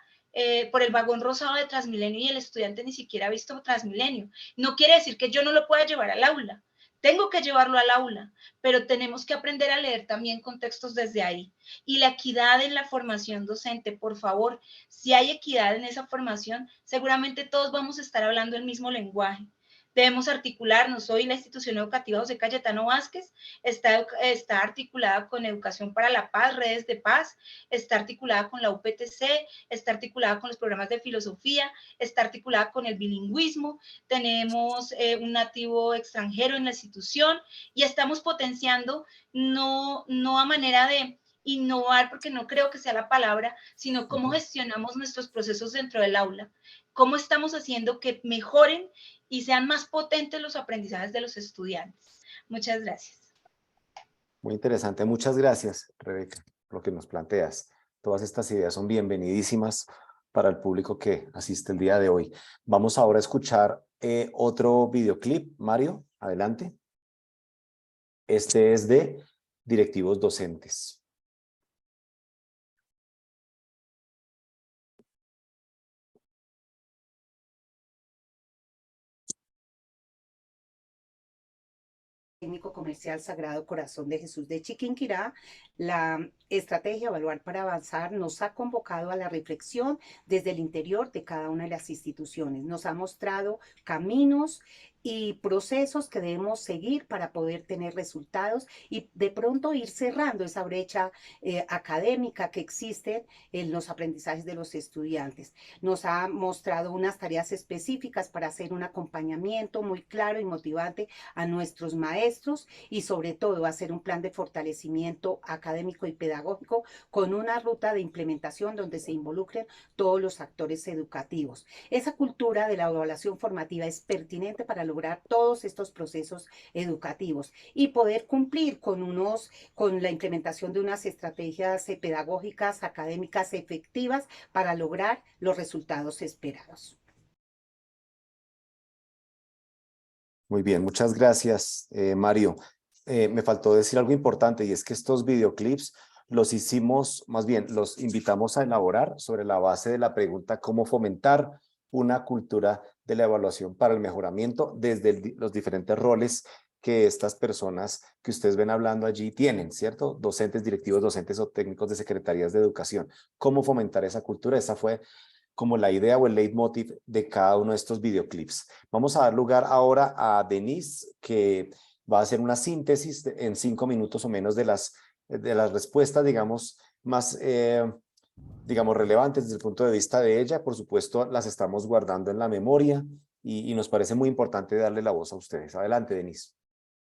A: por el vagón rosado de Transmilenio y el estudiante ni siquiera ha visto Transmilenio. No quiere decir que yo no lo pueda llevar al aula. Tengo que llevarlo al aula, pero tenemos que aprender a leer también contextos desde ahí. Y la equidad en la formación docente, por favor, si hay equidad en esa formación, seguramente todos vamos a estar hablando el mismo lenguaje. Debemos articularnos. Hoy la institución educativa José Cayetano Vázquez está articulada con Educación para la Paz, Redes de Paz, está articulada con la UPTC, está articulada con los programas de filosofía, está articulada con el bilingüismo, tenemos un nativo extranjero en la institución y estamos potenciando no a manera de innovar, porque no creo que sea la palabra, sino cómo gestionamos nuestros procesos dentro del aula, cómo estamos haciendo que mejoren y sean más potentes los aprendizajes de los estudiantes. Muchas gracias.
B: Muy interesante. Muchas gracias, Rebeca, por lo que nos planteas. Todas estas ideas son bienvenidísimas para el público que asiste el día de hoy. Vamos ahora a escuchar otro videoclip. Mario, adelante. Este es de directivos docentes.
L: Técnico Comercial Sagrado Corazón de Jesús de Chiquinquirá, la estrategia Evaluar para Avanzar nos ha convocado a la reflexión desde el interior de cada una de las instituciones. Nos ha mostrado caminos y procesos que debemos seguir para poder tener resultados y de pronto ir cerrando esa brecha académica que existe en los aprendizajes de los estudiantes. Nos ha mostrado unas tareas específicas para hacer un acompañamiento muy claro y motivante a nuestros maestros y sobre todo hacer un plan de fortalecimiento académico y pedagógico con una ruta de implementación donde se involucren todos los actores educativos. Esa cultura de la evaluación formativa es pertinente para lograr todos estos procesos educativos y poder cumplir con la implementación de unas estrategias pedagógicas, académicas efectivas para lograr los resultados esperados.
B: Muy bien, muchas gracias, Mario. Me faltó decir algo importante y es que estos videoclips los hicimos, más bien, los invitamos a elaborar sobre la base de la pregunta cómo fomentar una cultura de la evaluación para el mejoramiento desde los diferentes roles que estas personas que ustedes ven hablando allí tienen, ¿cierto? Docentes, directivos, docentes o técnicos de secretarías de educación. ¿Cómo fomentar esa cultura? Esa fue como la idea o el leitmotiv de cada uno de estos videoclips. Vamos a dar lugar ahora a Denise, que va a hacer una síntesis en 5 minutos o menos de las respuestas, digamos, más digamos, relevantes desde el punto de vista de ella. Por supuesto, las estamos guardando en la memoria y nos parece muy importante darle la voz a ustedes. Adelante, Denise.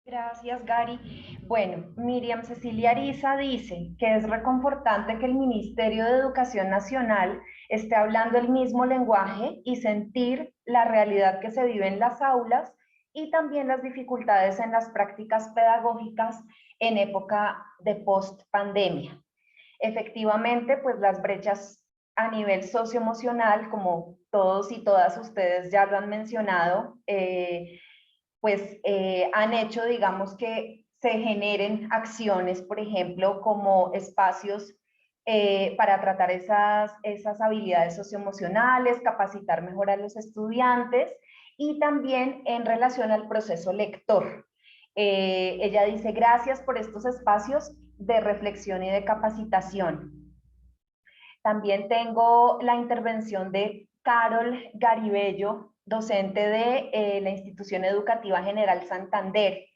M: Gracias, Gary. Bueno, Miriam Cecilia Ariza dice que es reconfortante que el Ministerio de Educación Nacional esté hablando el mismo lenguaje y sentir la realidad que se vive en las aulas y también las dificultades en las prácticas pedagógicas en época de post-pandemia. Efectivamente, pues las brechas a nivel socioemocional, como todos y todas ustedes ya lo han mencionado, han hecho, digamos, que se generen acciones, por ejemplo, como espacios para tratar esas habilidades socioemocionales, capacitar mejor a los estudiantes y también en relación al proceso lector. Ella dice, gracias por estos espacios de reflexión y de capacitación. También tengo la intervención de Carol Garibello, docente de la Institución Educativa General Santander.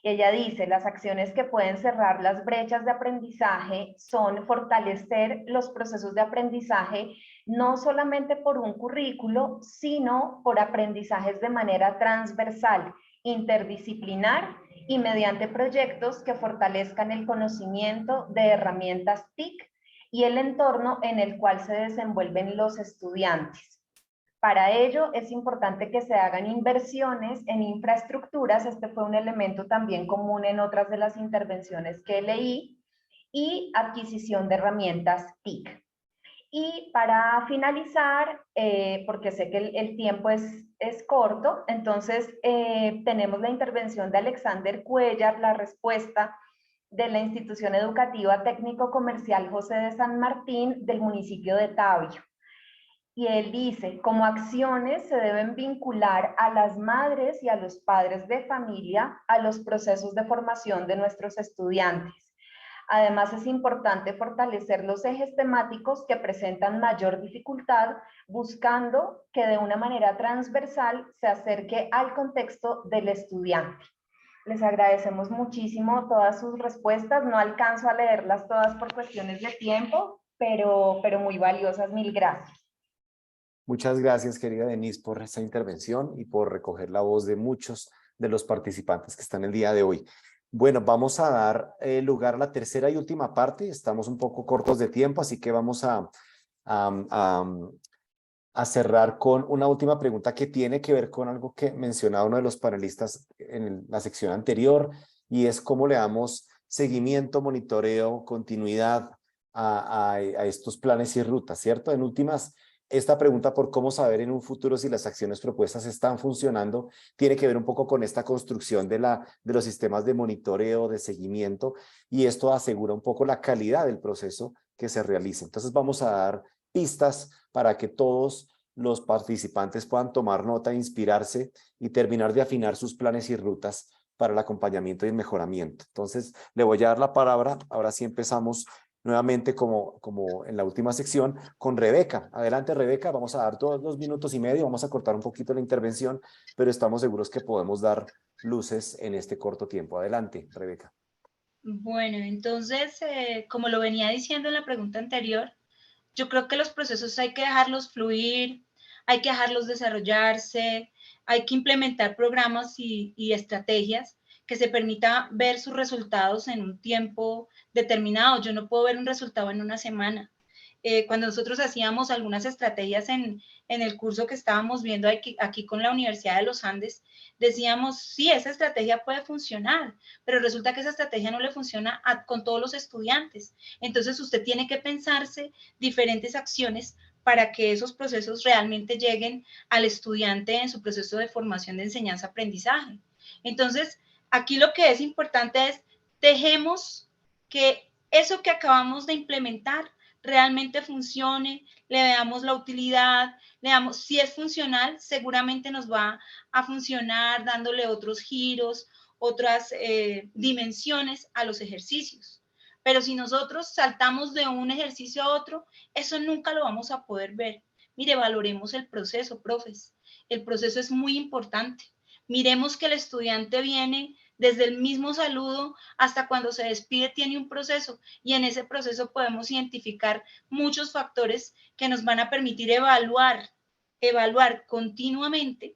M: Ella dice, las acciones que pueden cerrar las brechas de aprendizaje son fortalecer los procesos de aprendizaje, no solamente por un currículo, sino por aprendizajes de manera transversal, interdisciplinar y mediante proyectos que fortalezcan el conocimiento de herramientas TIC y el entorno en el cual se desenvuelven los estudiantes. Para ello es importante que se hagan inversiones en infraestructuras, este fue un elemento también común en otras de las intervenciones que leí, y adquisición de herramientas TIC. Y para finalizar, porque sé que el tiempo es corto, entonces tenemos la intervención de Alexander Cuellar, la respuesta de la Institución Educativa Técnico Comercial José de San Martín del municipio de Tabio. Y él dice, como acciones se deben vincular a las madres y a los padres de familia a los procesos de formación de nuestros estudiantes. Además, es importante fortalecer los ejes temáticos que presentan mayor dificultad, buscando que de una manera transversal se acerque al contexto del estudiante. Les agradecemos muchísimo todas sus respuestas. No alcanzo a leerlas todas por cuestiones de tiempo, pero muy valiosas. Mil gracias.
B: Muchas gracias, querida Denise, por esta intervención y por recoger la voz de muchos de los participantes que están el día de hoy. Bueno, vamos a dar lugar a la tercera y última parte. Estamos un poco cortos de tiempo, así que vamos a cerrar con una última pregunta que tiene que ver con algo que mencionaba uno de los panelistas en la sección anterior, y es cómo le damos seguimiento, monitoreo, continuidad a estos planes y rutas, ¿cierto? En últimas, esta pregunta por cómo saber en un futuro si las acciones propuestas están funcionando tiene que ver un poco con esta construcción de los sistemas de monitoreo, de seguimiento, y esto asegura un poco la calidad del proceso que se realiza. Entonces vamos a dar pistas para que todos los participantes puedan tomar nota, inspirarse y terminar de afinar sus planes y rutas para el acompañamiento y el mejoramiento. Entonces le voy a dar la palabra. Ahora sí empezamos nuevamente como en la última sección con Rebeca. Adelante, Rebeca, vamos a dar 2 minutos y medio, vamos a cortar un poquito la intervención, pero estamos seguros que podemos dar luces en este corto tiempo. Adelante, Rebeca.
A: Bueno, entonces, como lo venía diciendo en la pregunta anterior, yo creo que los procesos hay que dejarlos fluir, hay que dejarlos desarrollarse, hay que implementar programas y estrategias que se permita ver sus resultados en un tiempo determinado. Yo no puedo ver un resultado en una semana. Cuando nosotros hacíamos algunas estrategias en el curso que estábamos viendo aquí con la Universidad de los Andes, decíamos, sí, esa estrategia puede funcionar, pero resulta que esa estrategia no le funciona con todos los estudiantes. Entonces usted tiene que pensarse diferentes acciones para que esos procesos realmente lleguen al estudiante en su proceso de formación de enseñanza-aprendizaje. Entonces, aquí lo que es importante es, dejemos que eso que acabamos de implementar realmente funcione, le veamos la utilidad, veamos si es funcional, seguramente nos va a funcionar dándole otros giros, otras dimensiones a los ejercicios. Pero si nosotros saltamos de un ejercicio a otro, eso nunca lo vamos a poder ver. Mire, valoremos el proceso, profes. El proceso es muy importante. Miremos que el estudiante viene desde el mismo saludo hasta cuando se despide, tiene un proceso, y en ese proceso podemos identificar muchos factores que nos van a permitir evaluar continuamente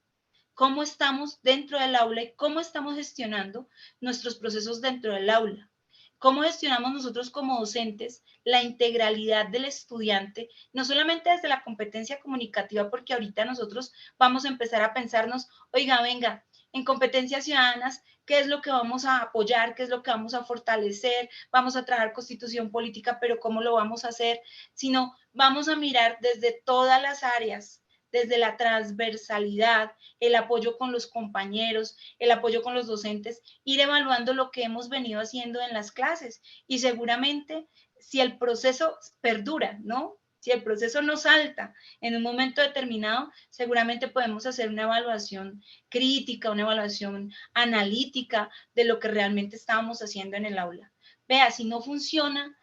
A: cómo estamos dentro del aula y cómo estamos gestionando nuestros procesos dentro del aula. Cómo gestionamos nosotros como docentes la integralidad del estudiante, no solamente desde la competencia comunicativa, porque ahorita nosotros vamos a empezar a pensarnos, oiga, venga, en competencias ciudadanas, ¿qué es lo que vamos a apoyar? ¿Qué es lo que vamos a fortalecer? Vamos a trabajar constitución política, pero ¿cómo lo vamos a hacer? Sino vamos a mirar desde todas las áreas, desde la transversalidad, el apoyo con los compañeros, el apoyo con los docentes, ir evaluando lo que hemos venido haciendo en las clases. Y seguramente, si el proceso perdura, ¿no? Si el proceso no salta en un momento determinado, seguramente podemos hacer una evaluación crítica, una evaluación analítica de lo que realmente estábamos haciendo en el aula. Vea, si no funciona,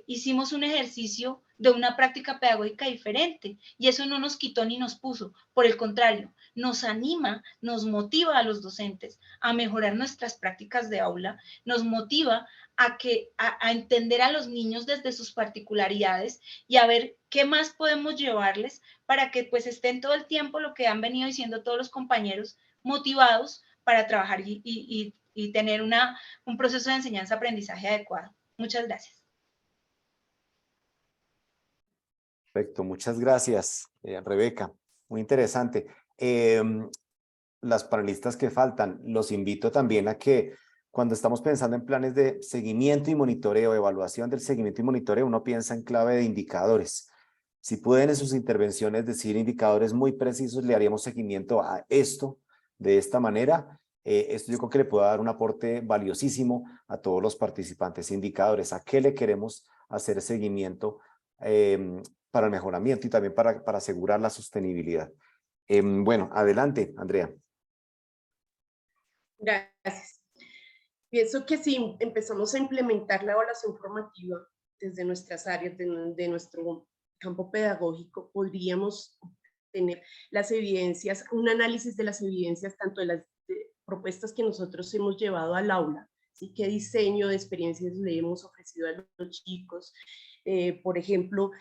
A: hicimos un ejercicio de una práctica pedagógica diferente y eso no nos quitó ni nos puso, por el contrario, nos anima, nos motiva a los docentes a mejorar nuestras prácticas de aula, nos motiva a entender a los niños desde sus particularidades y a ver qué más podemos llevarles para que pues estén todo el tiempo, lo que han venido diciendo todos los compañeros, motivados para trabajar y tener un proceso de enseñanza-aprendizaje adecuado. Muchas gracias.
B: Perfecto, muchas gracias, Rebeca. Muy interesante. Las panelistas que faltan, los invito también a que cuando estamos pensando en planes de seguimiento y monitoreo, evaluación del seguimiento y monitoreo, uno piensa en clave de indicadores. Si pueden en sus intervenciones decir indicadores muy precisos, le haríamos seguimiento a esto de esta manera. Esto yo creo que le puede dar un aporte valiosísimo a todos los participantes. Indicadores, ¿a qué le queremos hacer seguimiento para el mejoramiento y también para asegurar la sostenibilidad? Bueno, adelante, Andrea.
C: Gracias. Pienso que si empezamos a implementar la evaluación formativa desde nuestras áreas, de nuestro campo pedagógico, podríamos tener las evidencias, un análisis de las evidencias, tanto de las propuestas que nosotros hemos llevado al aula, ¿sí? ¿Qué diseño de experiencias le hemos ofrecido a los chicos? Por ejemplo,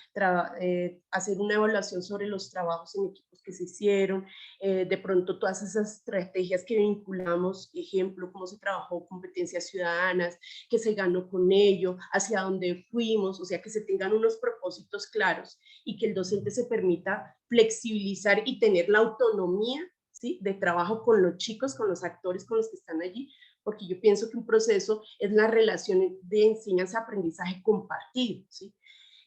C: hacer una evaluación sobre los trabajos en equipos que se hicieron, de pronto todas esas estrategias que vinculamos, ejemplo, cómo se trabajó competencias ciudadanas, qué se ganó con ello, hacia dónde fuimos, o sea, que se tengan unos propósitos claros y que el docente se permita flexibilizar y tener la autonomía, ¿sí?, de trabajo con los chicos, con los actores, con los que están allí, porque yo pienso que un proceso es la relación de enseñanza-aprendizaje compartido, ¿sí?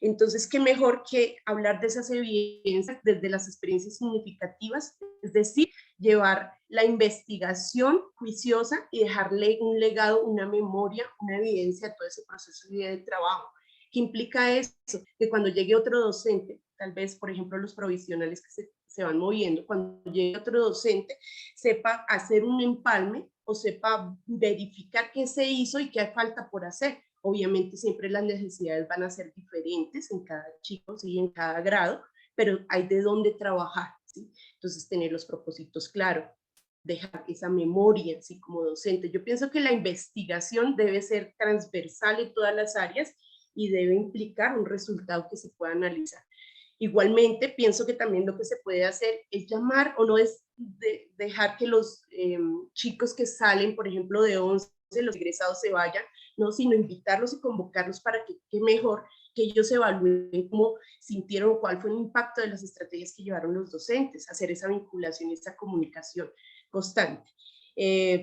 C: Entonces, ¿qué mejor que hablar de esas evidencias desde las experiencias significativas? Es decir, llevar la investigación juiciosa y dejarle un legado, una memoria, una evidencia a todo ese proceso de trabajo. ¿Qué implica eso? Que cuando llegue otro docente, tal vez, por ejemplo, los provisionales que se van moviendo, cuando llegue otro docente, sepa hacer un empalme o sepa verificar qué se hizo y qué falta por hacer. Obviamente siempre las necesidades van a ser diferentes en cada chico, ¿sí?, en cada grado, pero hay de dónde trabajar, ¿sí? Entonces tener los propósitos claros, dejar esa memoria, ¿sí?, como docente. Yo pienso que la investigación debe ser transversal en todas las áreas y debe implicar un resultado que se pueda analizar. Igualmente, pienso que también lo que se puede hacer es llamar, o no es dejar que los chicos que salen, por ejemplo, de 11, los egresados se vayan, no, sino invitarlos y convocarlos para que, qué mejor que ellos evalúen cómo sintieron, cuál fue el impacto de las estrategias que llevaron los docentes, hacer esa vinculación y esa comunicación constante.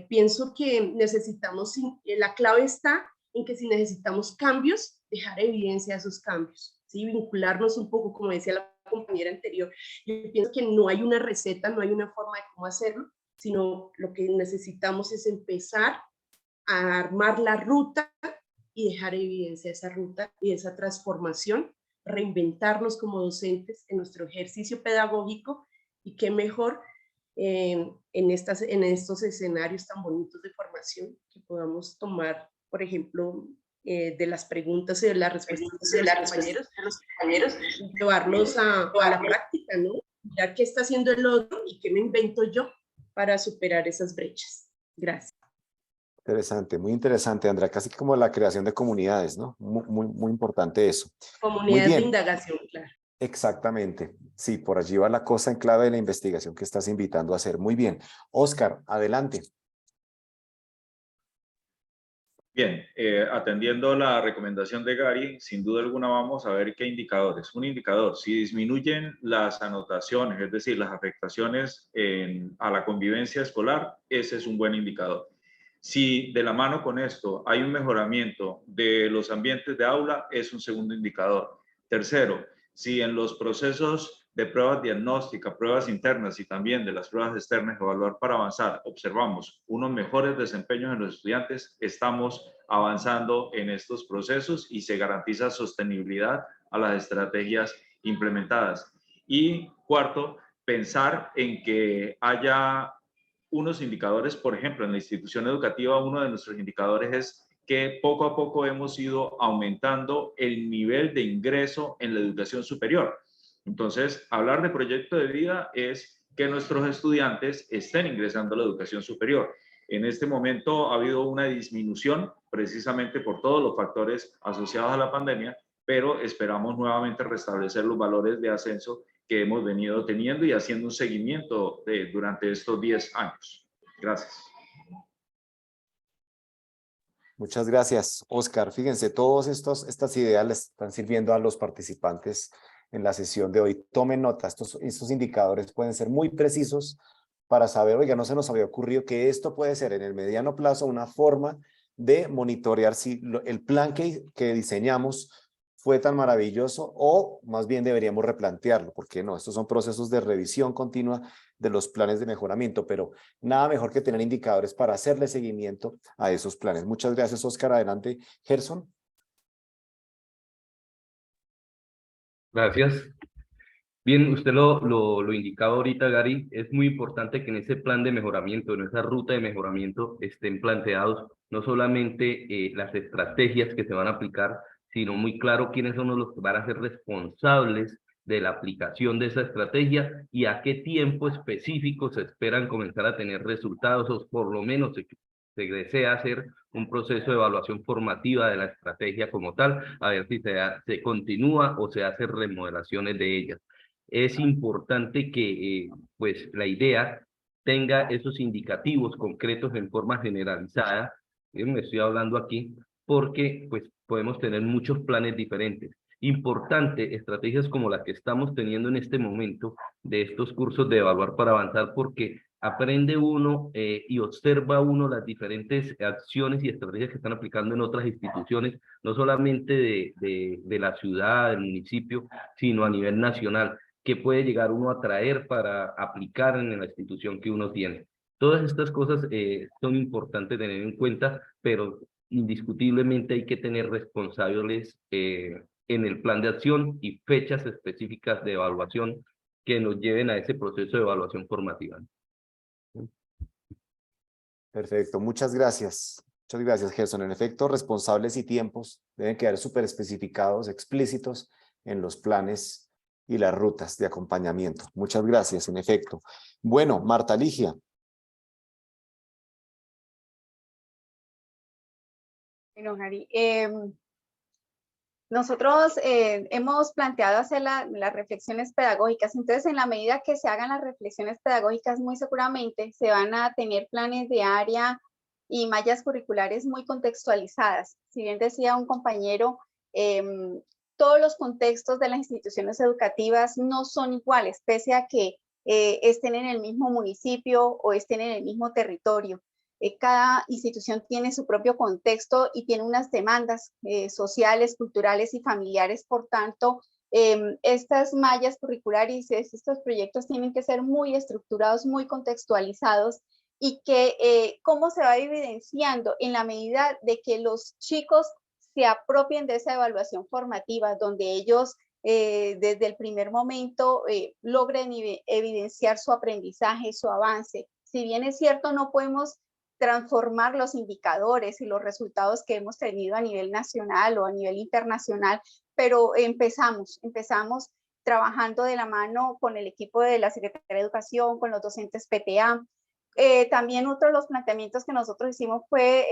C: Pienso que necesitamos, la clave está en que si necesitamos cambios, dejar evidencia de esos cambios, ¿sí? Vincularnos un poco, como decía la compañera anterior. Yo pienso que no hay una receta, no hay una forma de cómo hacerlo, sino lo que necesitamos es empezar a armar la ruta y dejar evidencia de esa ruta y de esa transformación, reinventarnos como docentes en nuestro ejercicio pedagógico, y qué mejor en estos escenarios tan bonitos de formación que podamos tomar, por ejemplo, de las preguntas y de las respuestas de los compañeros, llevarlos a la práctica, ¿no? Ya qué está haciendo el otro y qué me invento yo para superar esas brechas. Gracias.
B: Interesante, muy interesante, Andrea. Casi como la creación de comunidades, ¿no? Muy importante eso.
C: Comunidades de indagación, claro.
B: Exactamente. Sí, por allí va la cosa en clave de la investigación que estás invitando a hacer. Muy bien. Óscar, adelante.
E: Bien, atendiendo la recomendación de Gary, sin duda alguna vamos a ver qué indicadores. Un indicador, si disminuyen las anotaciones, es decir, las afectaciones a la convivencia escolar, ese es un buen indicador. Si de la mano con esto hay un mejoramiento de los ambientes de aula, es un segundo indicador. Tercero, si en los procesos de pruebas diagnósticas, pruebas internas y también de las pruebas externas, evaluar para avanzar, observamos unos mejores desempeños en los estudiantes, estamos avanzando en estos procesos y se garantiza sostenibilidad a las estrategias implementadas. Y cuarto, pensar en que haya unos indicadores, por ejemplo, en la institución educativa, uno de nuestros indicadores es que poco a poco hemos ido aumentando el nivel de ingreso en la educación superior. Entonces, hablar de proyecto de vida es que nuestros estudiantes estén ingresando a la educación superior. En este momento ha habido una disminución precisamente por todos los factores asociados a la pandemia, pero esperamos nuevamente restablecer los valores de ascenso que hemos venido teniendo y haciendo un seguimiento durante estos 10 años. Gracias.
B: Muchas gracias, Óscar. Fíjense, todas estas ideas les están sirviendo a los participantes en la sesión de hoy. Tomen nota, estos indicadores pueden ser muy precisos para saber, oiga, no se nos había ocurrido que esto puede ser en el mediano plazo una forma de monitorear si el plan que diseñamos fue tan maravilloso o más bien deberíamos replantearlo, porque no, estos son procesos de revisión continua de los planes de mejoramiento, pero nada mejor que tener indicadores para hacerle seguimiento a esos planes. Muchas gracias, Oscar. Adelante, Gerson.
F: Gracias. Bien, usted lo indicaba ahorita, Gary, es muy importante que en ese plan de mejoramiento, en esa ruta de mejoramiento, estén planteados no solamente las estrategias que se van a aplicar, sino muy claro quiénes son los que van a ser responsables de la aplicación de esa estrategia y a qué tiempo específico se esperan comenzar a tener resultados, o por lo menos se desea hacer un proceso de evaluación formativa de la estrategia como tal, a ver si se continúa o se hace remodelaciones de ellas. Es importante que pues la idea tenga esos indicativos concretos en forma generalizada, me estoy hablando aquí, porque pues podemos tener muchos planes diferentes. Importante, estrategias como la que estamos teniendo en este momento de estos cursos de evaluar para avanzar, porque aprende uno y observa uno las diferentes acciones y estrategias que están aplicando en otras instituciones, no solamente de la ciudad, del municipio, sino a nivel nacional, que puede llegar uno a traer para aplicar en la institución que uno tiene. Todas estas cosas son importantes tener en cuenta, pero indiscutiblemente hay que tener responsables en el plan de acción y fechas específicas de evaluación que nos lleven a ese proceso de evaluación formativa.
B: Perfecto, muchas gracias. Muchas gracias, Gerson. En efecto, responsables y tiempos deben quedar súper especificados, explícitos en los planes y las rutas de acompañamiento. Muchas gracias, en efecto. Bueno, Marta Ligia.
G: Bueno, Gary, nosotros hemos planteado hacer las reflexiones pedagógicas, entonces en la medida que se hagan las reflexiones pedagógicas, muy seguramente se van a tener planes de área y mallas curriculares muy contextualizadas. Si bien decía un compañero, todos los contextos de las instituciones educativas no son iguales, pese a que estén en el mismo municipio o estén en el mismo territorio. Cada institución tiene su propio contexto y tiene unas demandas sociales, culturales y familiares. Por tanto, estas mallas curriculares, estos proyectos tienen que ser muy estructurados, muy contextualizados y que cómo se va evidenciando en la medida de que los chicos se apropien de esa evaluación formativa, donde ellos desde el primer momento logren evidenciar su aprendizaje, su avance. Si bien es cierto, no podemos transformar los indicadores y los resultados que hemos tenido a nivel nacional o a nivel internacional, pero empezamos trabajando de la mano con el equipo de la Secretaría de Educación, con los docentes PTA. También otro de los planteamientos que nosotros hicimos fue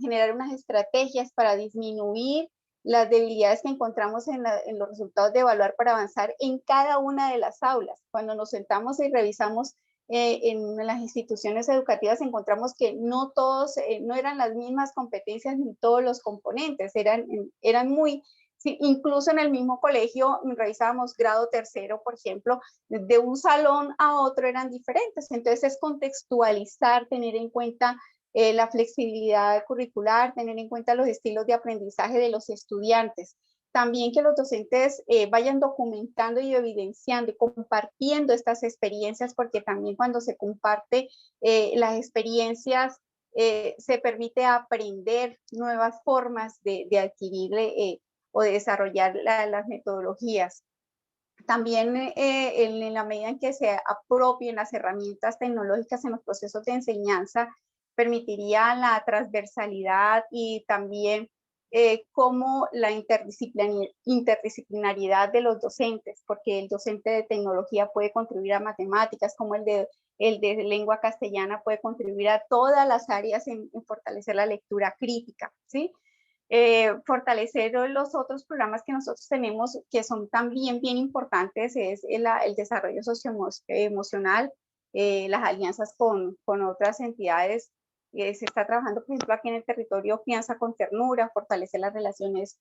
G: generar unas estrategias para disminuir las debilidades que encontramos en los resultados de evaluar para avanzar en cada una de las aulas. Cuando nos sentamos y revisamos en las instituciones educativas, encontramos que no todos, no eran las mismas competencias ni todos los componentes, eran muy, sí, incluso en el mismo colegio revisábamos grado tercero, por ejemplo, de un salón a otro eran diferentes. Entonces es contextualizar, tener en cuenta la flexibilidad curricular, tener en cuenta los estilos de aprendizaje de los estudiantes. También que los docentes vayan documentando y evidenciando y compartiendo estas experiencias, porque también cuando se comparte las experiencias se permite aprender nuevas formas de adquirir o de desarrollar las metodologías. También en la medida en que se apropien las herramientas tecnológicas en los procesos de enseñanza, permitiría la transversalidad y también como la interdisciplinariedad de los docentes, porque el docente de tecnología puede contribuir a matemáticas, como el de lengua castellana puede contribuir a todas las áreas en fortalecer la lectura crítica, ¿sí? Fortalecer los otros programas que nosotros tenemos, que son también bien importantes, es el desarrollo socioemocional, las alianzas con otras entidades. Se está trabajando, por ejemplo, aquí en el territorio Crianza con Ternura, fortalecer las relaciones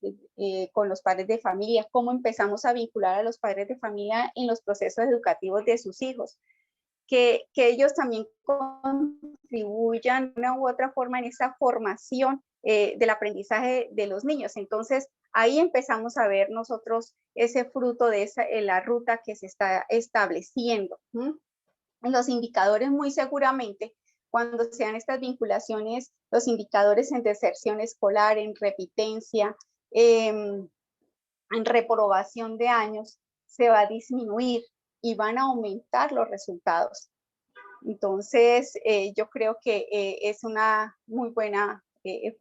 G: con los padres de familia, cómo empezamos a vincular a los padres de familia en los procesos educativos de sus hijos, que ellos también contribuyan de una u otra forma en esa formación del aprendizaje de los niños. Entonces, ahí empezamos a ver nosotros ese fruto de la ruta que se está estableciendo. Los indicadores, muy seguramente, cuando sean estas vinculaciones, los indicadores en deserción escolar, en repitencia, en reprobación de años, se va a disminuir y van a aumentar los resultados. Entonces, yo creo que es una muy buena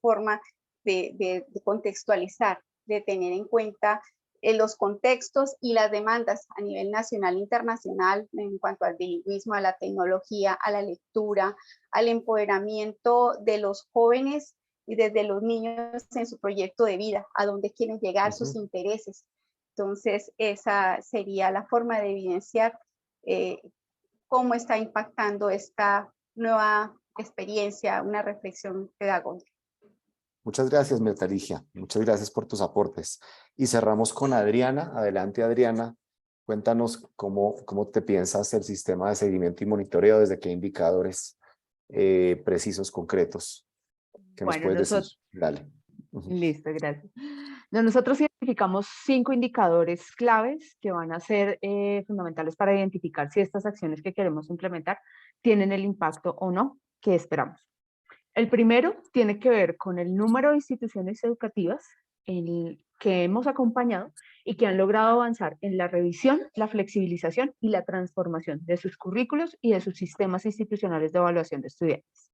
G: forma de contextualizar, de tener en cuenta los contextos y las demandas a nivel nacional e internacional en cuanto al bilingüismo, a la tecnología, a la lectura, al empoderamiento de los jóvenes y desde los niños en su proyecto de vida, a dónde quieren llegar, sus intereses. Entonces, esa sería la forma de evidenciar cómo está impactando esta nueva experiencia, una reflexión pedagógica.
B: Muchas gracias, Mirta Ligia. Muchas gracias por tus aportes. Y cerramos con Adriana. Adelante, Adriana. Cuéntanos cómo te piensas el sistema de seguimiento y monitoreo, desde qué indicadores precisos, concretos, que nos puedes decir. Dale.
H: Listo, gracias. Nosotros identificamos 5 indicadores claves que van a ser fundamentales para identificar si estas acciones que queremos implementar tienen el impacto o no que esperamos. El primero tiene que ver con el número de instituciones educativas que hemos acompañado y que han logrado avanzar en la revisión, la flexibilización y la transformación de sus currículos y de sus sistemas institucionales de evaluación de estudiantes.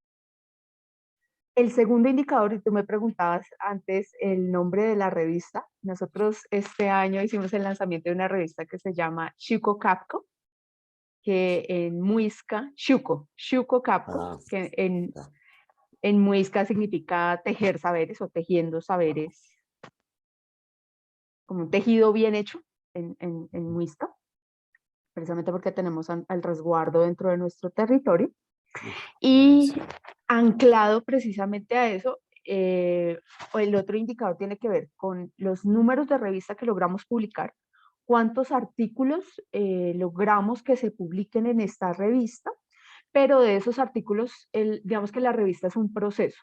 H: El segundo indicador, y tú me preguntabas antes el nombre de la revista, nosotros este año hicimos el lanzamiento de una revista que se llama Xuco Capco, que en muisca, Xuco Capco, que en muisca significa tejer saberes o tejiendo saberes, como un tejido bien hecho en muisca, precisamente porque tenemos al resguardo dentro de nuestro territorio. Y anclado precisamente a eso, el otro indicador tiene que ver con los números de revista que logramos publicar, cuántos artículos logramos que se publiquen en esta revista, pero de esos artículos, digamos que la revista es un proceso,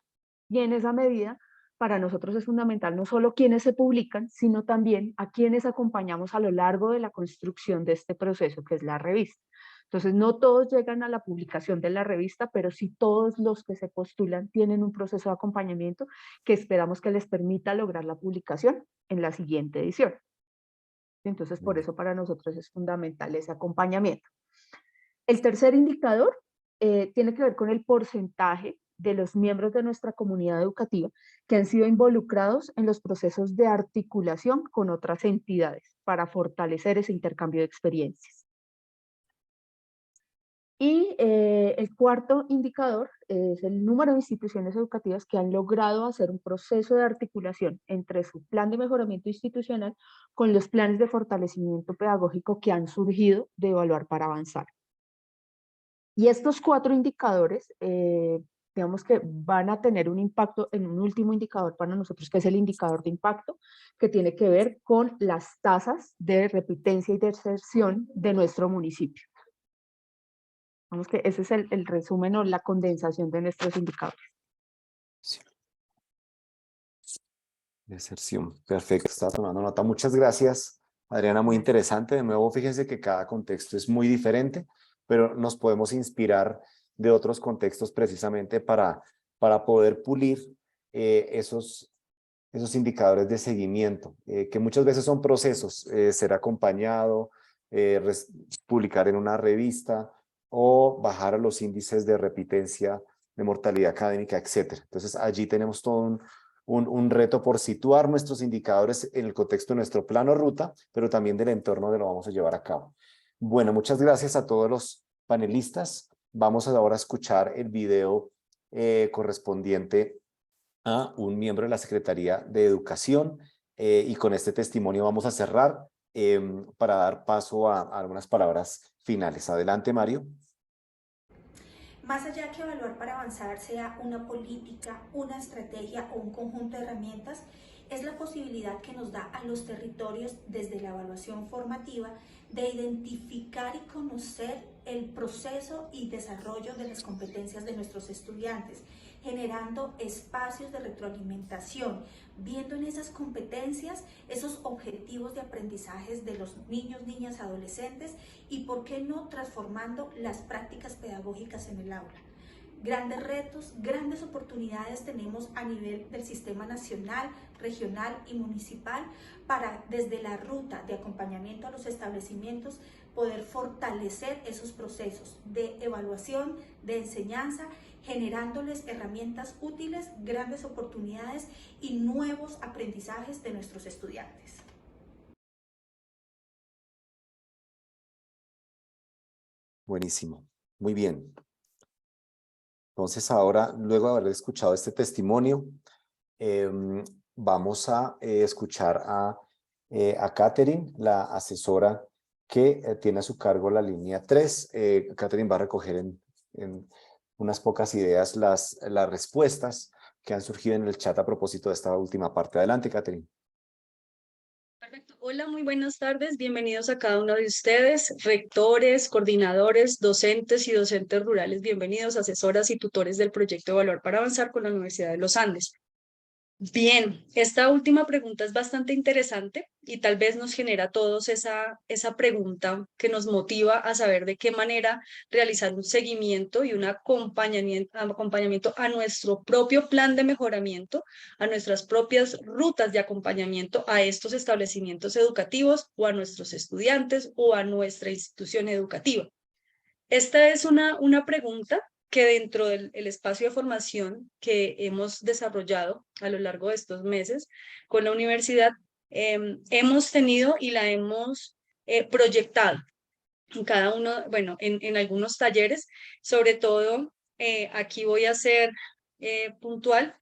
H: y en esa medida para nosotros es fundamental no solo quiénes se publican, sino también a quienes acompañamos a lo largo de la construcción de este proceso, que es la revista. Entonces, no todos llegan a la publicación de la revista, pero sí todos los que se postulan tienen un proceso de acompañamiento que esperamos que les permita lograr la publicación en la siguiente edición. Entonces, por eso para nosotros es fundamental ese acompañamiento. El tercer indicador tiene que ver con el porcentaje de los miembros de nuestra comunidad educativa que han sido involucrados en los procesos de articulación con otras entidades para fortalecer ese intercambio de experiencias. Y el cuarto indicador es el número de instituciones educativas que han logrado hacer un proceso de articulación entre su plan de mejoramiento institucional con los planes de fortalecimiento pedagógico que han surgido de Evaluar para Avanzar. Y estos 4 indicadores, digamos que van a tener un impacto en un último indicador para nosotros, que es el indicador de impacto, que tiene que ver con las tasas de repitencia y deserción de nuestro municipio. Vamos que ese es el resumen o la condensación de nuestros indicadores.
B: Sí. Deserción, perfecto, está tomando nota. Muchas gracias, Adriana, muy interesante. De nuevo, fíjense que cada contexto es muy diferente, pero nos podemos inspirar de otros contextos precisamente para poder pulir esos indicadores de seguimiento, que muchas veces son procesos, ser acompañado, publicar en una revista o bajar a los índices de repitencia, de mortalidad académica, etc. Entonces allí tenemos todo un reto por situar nuestros indicadores en el contexto de nuestro plano ruta, pero también del entorno donde lo vamos a llevar a cabo. Bueno, muchas gracias a todos los panelistas. Vamos ahora a escuchar el video correspondiente a un miembro de la Secretaría de Educación y con este testimonio vamos a cerrar para dar paso a algunas palabras finales. Adelante, Mario.
N: Más allá que Evaluar para Avanzar sea una política, una estrategia o un conjunto de herramientas, es la posibilidad que nos da a los territorios desde la evaluación formativa de identificar y conocer el proceso y desarrollo de las competencias de nuestros estudiantes, generando espacios de retroalimentación, viendo en esas competencias esos objetivos de aprendizajes de los niños, niñas, adolescentes y, ¿por qué no?, transformando las prácticas pedagógicas en el aula. Grandes retos, grandes oportunidades tenemos a nivel del sistema nacional, regional y municipal para, desde la ruta de acompañamiento a los establecimientos, poder fortalecer esos procesos de evaluación, de enseñanza, generándoles herramientas útiles, grandes oportunidades y nuevos aprendizajes de nuestros estudiantes.
B: Buenísimo, muy bien. Entonces ahora, luego de haber escuchado este testimonio, vamos a escuchar a Catherine, la asesora que tiene a su cargo la línea 3. Catherine va a recoger en unas pocas ideas las respuestas que han surgido en el chat a propósito de esta última parte. Adelante, Catherine.
O: Perfecto. Hola, muy buenas tardes. Bienvenidos a cada uno de ustedes, rectores, coordinadores, docentes y docentes rurales. Bienvenidos, asesoras y tutores del proyecto Evaluar para Avanzar con la Universidad de los Andes. Bien, esta última pregunta es bastante interesante y tal vez nos genera a todos esa pregunta que nos motiva a saber de qué manera realizar un seguimiento y un acompañamiento a nuestro propio plan de mejoramiento, a nuestras propias rutas de acompañamiento a estos establecimientos educativos o a nuestros estudiantes o a nuestra institución educativa. Esta es una pregunta que dentro del espacio de formación que hemos desarrollado a lo largo de estos meses con la universidad, hemos tenido y la hemos proyectado en cada uno, bueno, en algunos talleres, sobre todo, aquí voy a ser puntual.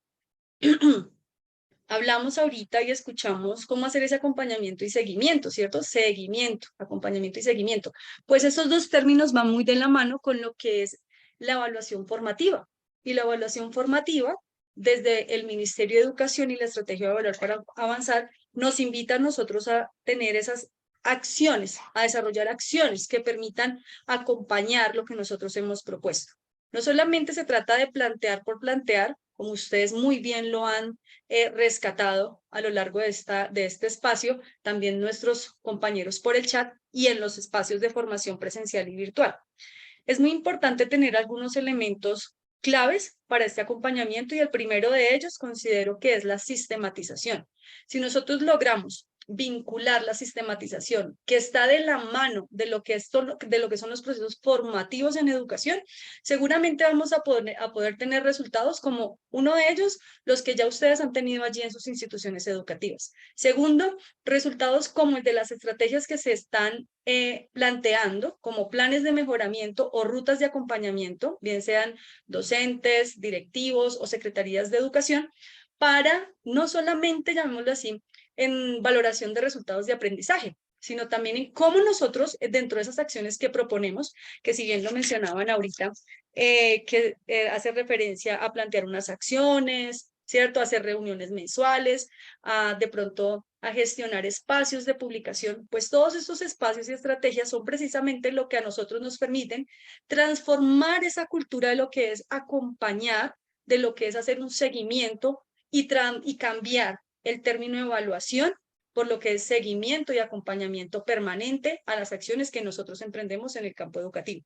O: Hablamos ahorita y escuchamos cómo hacer ese acompañamiento y seguimiento, ¿cierto? Seguimiento, acompañamiento y seguimiento. Pues estos dos términos van muy de la mano con lo que es la evaluación formativa. Y la evaluación formativa, desde el Ministerio de Educación y la Estrategia de Evaluar para Avanzar, nos invita a nosotros a tener esas acciones, a desarrollar acciones que permitan acompañar lo que nosotros hemos propuesto. No solamente se trata de plantear por plantear, como ustedes muy bien lo han rescatado a lo largo de este espacio, también nuestros compañeros por el chat y en los espacios de formación presencial y virtual. Es muy importante tener algunos elementos claves para este acompañamiento y el primero de ellos considero que es la sistematización. Si nosotros logramos vincular la sistematización que está de la mano de lo que son los procesos formativos en educación, seguramente vamos a poder tener resultados como uno de ellos, los que ya ustedes han tenido allí en sus instituciones educativas. Segundo, resultados como el de las estrategias que se están planteando como planes de mejoramiento o rutas de acompañamiento, bien sean docentes, directivos o secretarías de educación, para no solamente, llamémoslo así, en valoración de resultados de aprendizaje, sino también en cómo nosotros, dentro de esas acciones que proponemos, que si bien lo mencionaban ahorita, que hace referencia a plantear unas acciones, ¿cierto? A hacer reuniones mensuales, de pronto a gestionar espacios de publicación, pues todos estos espacios y estrategias son precisamente lo que a nosotros nos permiten transformar esa cultura de lo que es acompañar, de lo que es hacer un seguimiento y cambiar el término evaluación por lo que es seguimiento y acompañamiento permanente a las acciones que nosotros emprendemos en el campo educativo.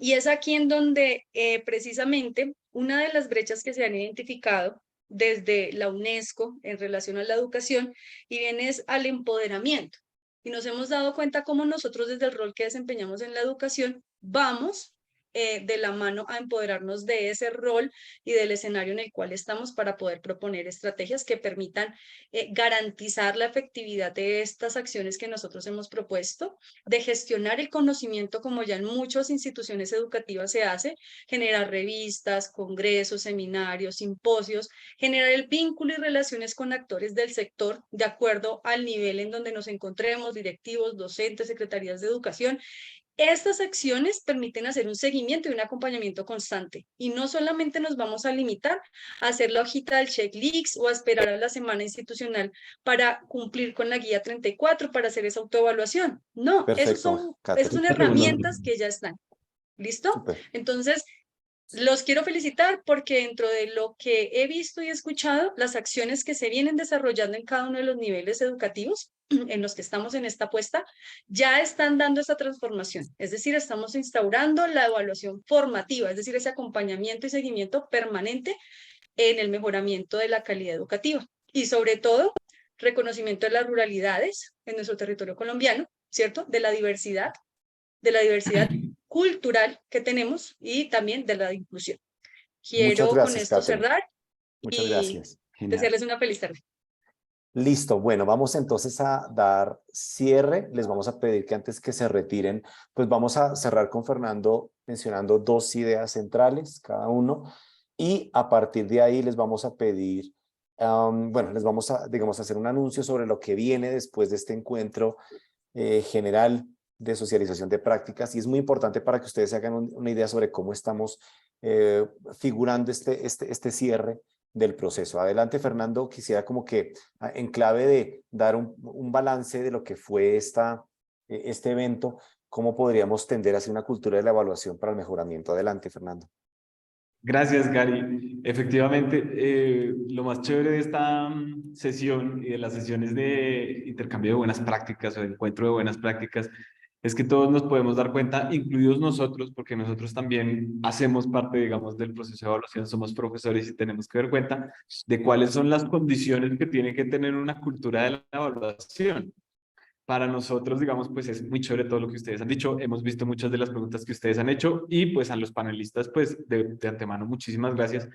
O: Y es aquí en donde precisamente una de las brechas que se han identificado desde la UNESCO en relación a la educación y bien es al empoderamiento. Y nos hemos dado cuenta cómo nosotros desde el rol que desempeñamos en la educación vamos de la mano a empoderarnos de ese rol y del escenario en el cual estamos para poder proponer estrategias que permitan garantizar la efectividad de estas acciones que nosotros hemos propuesto, de gestionar el conocimiento como ya en muchas instituciones educativas se hace, generar revistas, congresos, seminarios, simposios, generar el vínculo y relaciones con actores del sector de acuerdo al nivel en donde nos encontremos, directivos, docentes, secretarías de educación. Estas acciones permiten hacer un seguimiento y un acompañamiento constante y no solamente nos vamos a limitar a hacer la hojita del checklist o a esperar a la semana institucional para cumplir con la guía 34 para hacer esa autoevaluación. No, esas son herramientas que ya están. ¿Listo? Super. Entonces, Los quiero felicitar porque dentro de lo que he visto y escuchado, las acciones que se vienen desarrollando en cada uno de los niveles educativos en los que estamos en esta apuesta, ya están dando esa transformación. Es decir, estamos instaurando la evaluación formativa, es decir, ese acompañamiento y seguimiento permanente en el mejoramiento de la calidad educativa. Y sobre todo, reconocimiento de las ruralidades en nuestro territorio colombiano, ¿cierto? De la diversidad cultural que tenemos y también de la inclusión. Quiero
B: Muchas gracias,
O: con esto
B: Catherine.
O: cerrar
B: Muchas
O: y
B: gracias. Genial.
O: desearles una feliz tarde.
B: Listo, bueno, vamos entonces a dar cierre. Les vamos a pedir que antes que se retiren, pues vamos a cerrar con Fernando mencionando 2 ideas centrales cada uno y a partir de ahí les vamos a pedir, bueno, les vamos a, digamos, hacer un anuncio sobre lo que viene después de este encuentro general de socialización de prácticas y es muy importante para que ustedes se hagan una idea sobre cómo estamos figurando este cierre del proceso. Adelante, Fernando, quisiera como que en clave de dar un balance de lo que fue este evento, cómo podríamos tender hacia una cultura de la evaluación para el mejoramiento. Adelante, Fernando.
P: Gracias, Gary. Efectivamente, lo más chévere de esta sesión y de las sesiones de intercambio de buenas prácticas o de encuentro de buenas prácticas es que todos nos podemos dar cuenta, incluidos nosotros, porque nosotros también hacemos parte, digamos, del proceso de evaluación, somos profesores y tenemos que dar cuenta de cuáles son las condiciones que tiene que tener una cultura de la evaluación. Para nosotros, digamos, pues es muy chévere todo lo que ustedes han dicho, hemos visto muchas de las preguntas que ustedes han hecho y pues a los panelistas, pues de antemano, muchísimas gracias,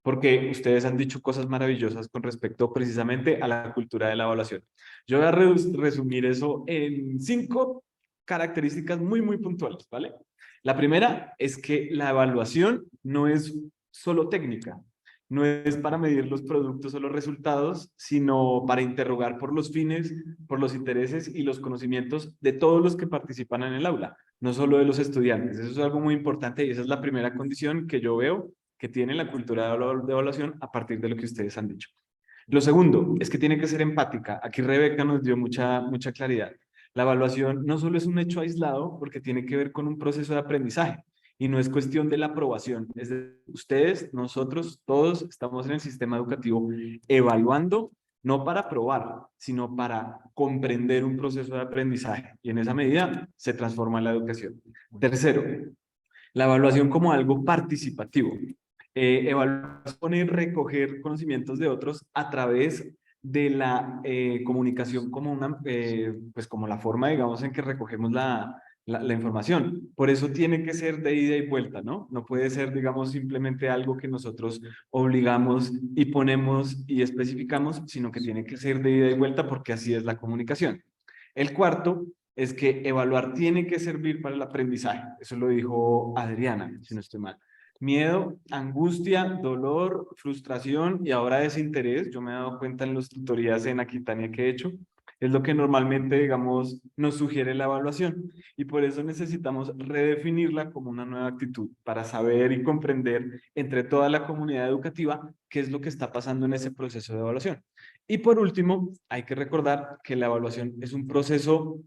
P: porque ustedes han dicho cosas maravillosas con respecto precisamente a la cultura de la evaluación. Yo voy a resumir eso en 5 características muy puntuales, ¿vale? La primera es que la evaluación no es solo técnica, no es para medir los productos o los resultados, sino para interrogar por los fines, por los intereses y los conocimientos de todos los que participan en el aula, no solo de los estudiantes. Eso es algo muy importante y esa es la primera condición que yo veo que tiene la cultura de evaluación a partir de lo que ustedes han dicho. Lo segundo es que tiene que ser empática. Aquí Rebeca nos dio mucha claridad. La evaluación no solo es un hecho aislado porque tiene que ver con un proceso de aprendizaje y no es cuestión de la aprobación. Es de ustedes, nosotros, todos estamos en el sistema educativo evaluando no para aprobar, sino para comprender un proceso de aprendizaje y en esa medida se transforma la educación. Tercero, la evaluación como algo participativo. Evaluar es recoger conocimientos de otros a través de la comunicación como pues como la forma, digamos, en que recogemos la información. Por eso tiene que ser de ida y vuelta, ¿no? No puede ser, digamos, simplemente algo que nosotros obligamos y ponemos y especificamos, sino que tiene que ser de ida y vuelta porque así es la comunicación. El cuarto es que evaluar tiene que servir para el aprendizaje. Eso lo dijo Adriana, si no estoy mal. Miedo, angustia, dolor, frustración y ahora desinterés, yo me he dado cuenta en las tutorías en Aquitania que he hecho, es lo que normalmente, digamos, nos sugiere la evaluación y por eso necesitamos redefinirla como una nueva actitud para saber y comprender entre toda la comunidad educativa qué es lo que está pasando en ese proceso de evaluación. Y por último, hay que recordar que la evaluación es un proceso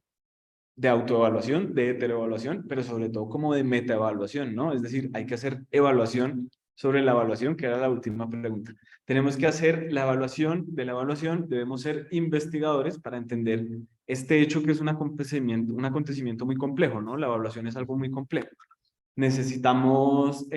P: de autoevaluación, de heteroevaluación, pero sobre todo como de metaevaluación, ¿no? Es decir, hay que hacer evaluación sobre la evaluación, que era la última pregunta. Tenemos que hacer la evaluación de la evaluación, debemos ser investigadores para entender este hecho que es un acontecimiento muy complejo, ¿no? La evaluación es algo muy complejo. Necesitamos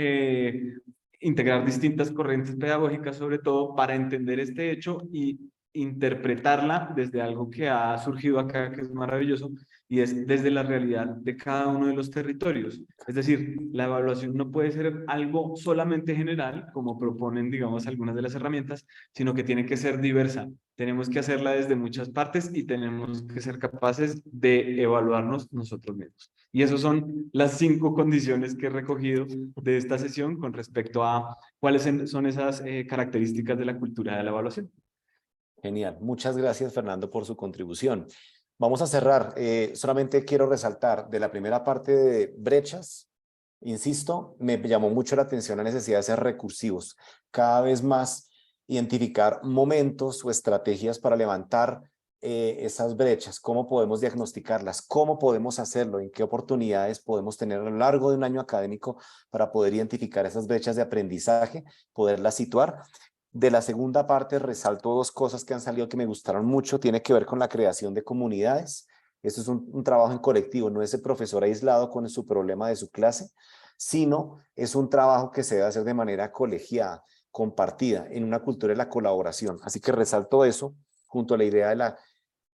P: integrar distintas corrientes pedagógicas, sobre todo para entender este hecho y interpretarla desde algo que ha surgido acá, que es maravilloso, y es desde la realidad de cada uno de los territorios. Es decir, la evaluación no puede ser algo solamente general, como proponen, digamos, algunas de las herramientas, sino que tiene que ser diversa. Tenemos que hacerla desde muchas partes y tenemos que ser capaces de evaluarnos nosotros mismos. Y esas son las 5 condiciones que he recogido de esta sesión con respecto a cuáles son esas características de la cultura de la evaluación.
B: Genial. Muchas gracias, Fernando, por su contribución. Vamos a cerrar. Solamente quiero resaltar de la primera parte de brechas, insisto, me llamó mucho la atención la necesidad de ser recursivos. Cada vez más identificar momentos o estrategias para levantar esas brechas, cómo podemos diagnosticarlas, cómo podemos hacerlo, en qué oportunidades podemos tener a lo largo de un año académico para poder identificar esas brechas de aprendizaje, poderlas situar. De la segunda parte resalto dos cosas que han salido que me gustaron mucho, tiene que ver con la creación de comunidades. Esto es un trabajo en colectivo, no es el profesor aislado con su problema de su clase, sino es un trabajo que se debe hacer de manera colegiada, compartida, en una cultura de la colaboración. Así que resalto eso junto a la idea de la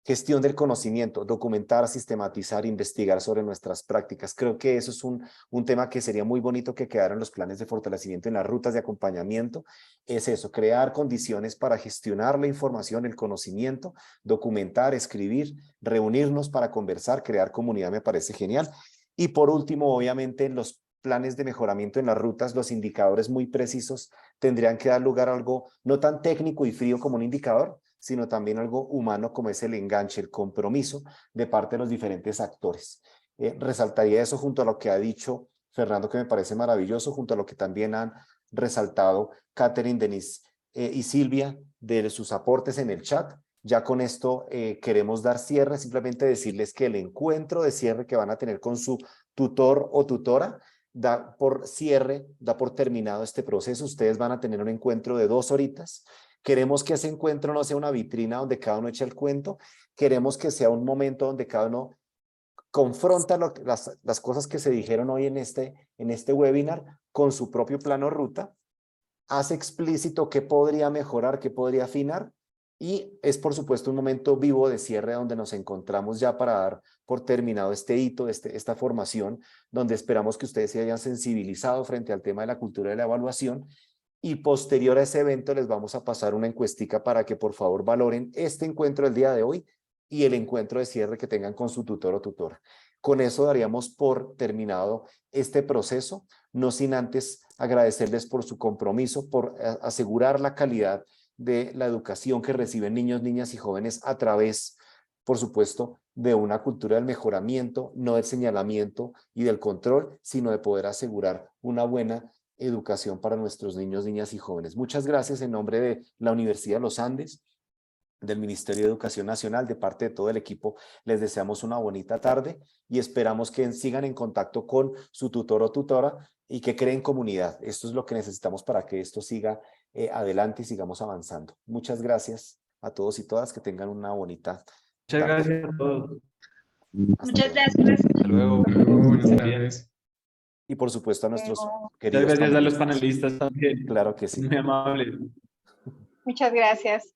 B: gestión del conocimiento, documentar, sistematizar, investigar sobre nuestras prácticas. Creo que eso es un tema que sería muy bonito que quedara en los planes de fortalecimiento, en las rutas de acompañamiento. Es eso, crear condiciones para gestionar la información, el conocimiento, documentar, escribir, reunirnos para conversar, crear comunidad me parece genial. Y por último, obviamente, en los planes de mejoramiento en las rutas, los indicadores muy precisos tendrían que dar lugar a algo no tan técnico y frío como un indicador, sino también algo humano como es el enganche, el compromiso de parte de los diferentes actores. Resaltaría eso junto a lo que ha dicho Fernando, que me parece maravilloso, junto a lo que también han resaltado Catherine, Denise y Silvia de sus aportes en el chat. Ya con esto queremos dar cierre, simplemente decirles que el encuentro de cierre que van a tener con su tutor o tutora da por cierre, da por terminado este proceso. Ustedes van a tener un encuentro de 2 horitas. Queremos que ese encuentro no sea una vitrina donde cada uno eche el cuento. Queremos que sea un momento donde cada uno confronta las cosas que se dijeron hoy en este webinar con su propio plano ruta, hace explícito qué podría mejorar, qué podría afinar, y es por supuesto un momento vivo de cierre donde nos encontramos ya para dar por terminado este hito, esta formación, donde esperamos que ustedes se hayan sensibilizado frente al tema de la cultura de la evaluación. Y posterior a ese evento les vamos a pasar una encuestica para que por favor valoren este encuentro del día de hoy y el encuentro de cierre que tengan con su tutor o tutora. Con eso daríamos por terminado este proceso, no sin antes agradecerles por su compromiso, por asegurar la calidad de la educación que reciben niños, niñas y jóvenes a través, por supuesto, de una cultura del mejoramiento, no del señalamiento y del control, sino de poder asegurar una buena educación para nuestros niños, niñas y jóvenes. Muchas gracias en nombre de la Universidad de los Andes, del Ministerio de Educación Nacional, de parte de todo el equipo. Les deseamos una bonita tarde y esperamos que sigan en contacto con su tutor o tutora y que creen comunidad. Esto es lo que necesitamos para que esto siga adelante y sigamos avanzando. Muchas gracias a todos y todas, que tengan una bonita
P: Muchas
B: tarde.
P: gracias a todos.
A: Muchas gracias.
P: Hasta luego.
I: Buenas tardes.
B: Y por supuesto a nuestros
P: Muchas
B: queridos
P: gracias a los
B: panelistas.
P: panelistas también.
B: Claro que sí.
P: Muy amables.
G: Muchas gracias.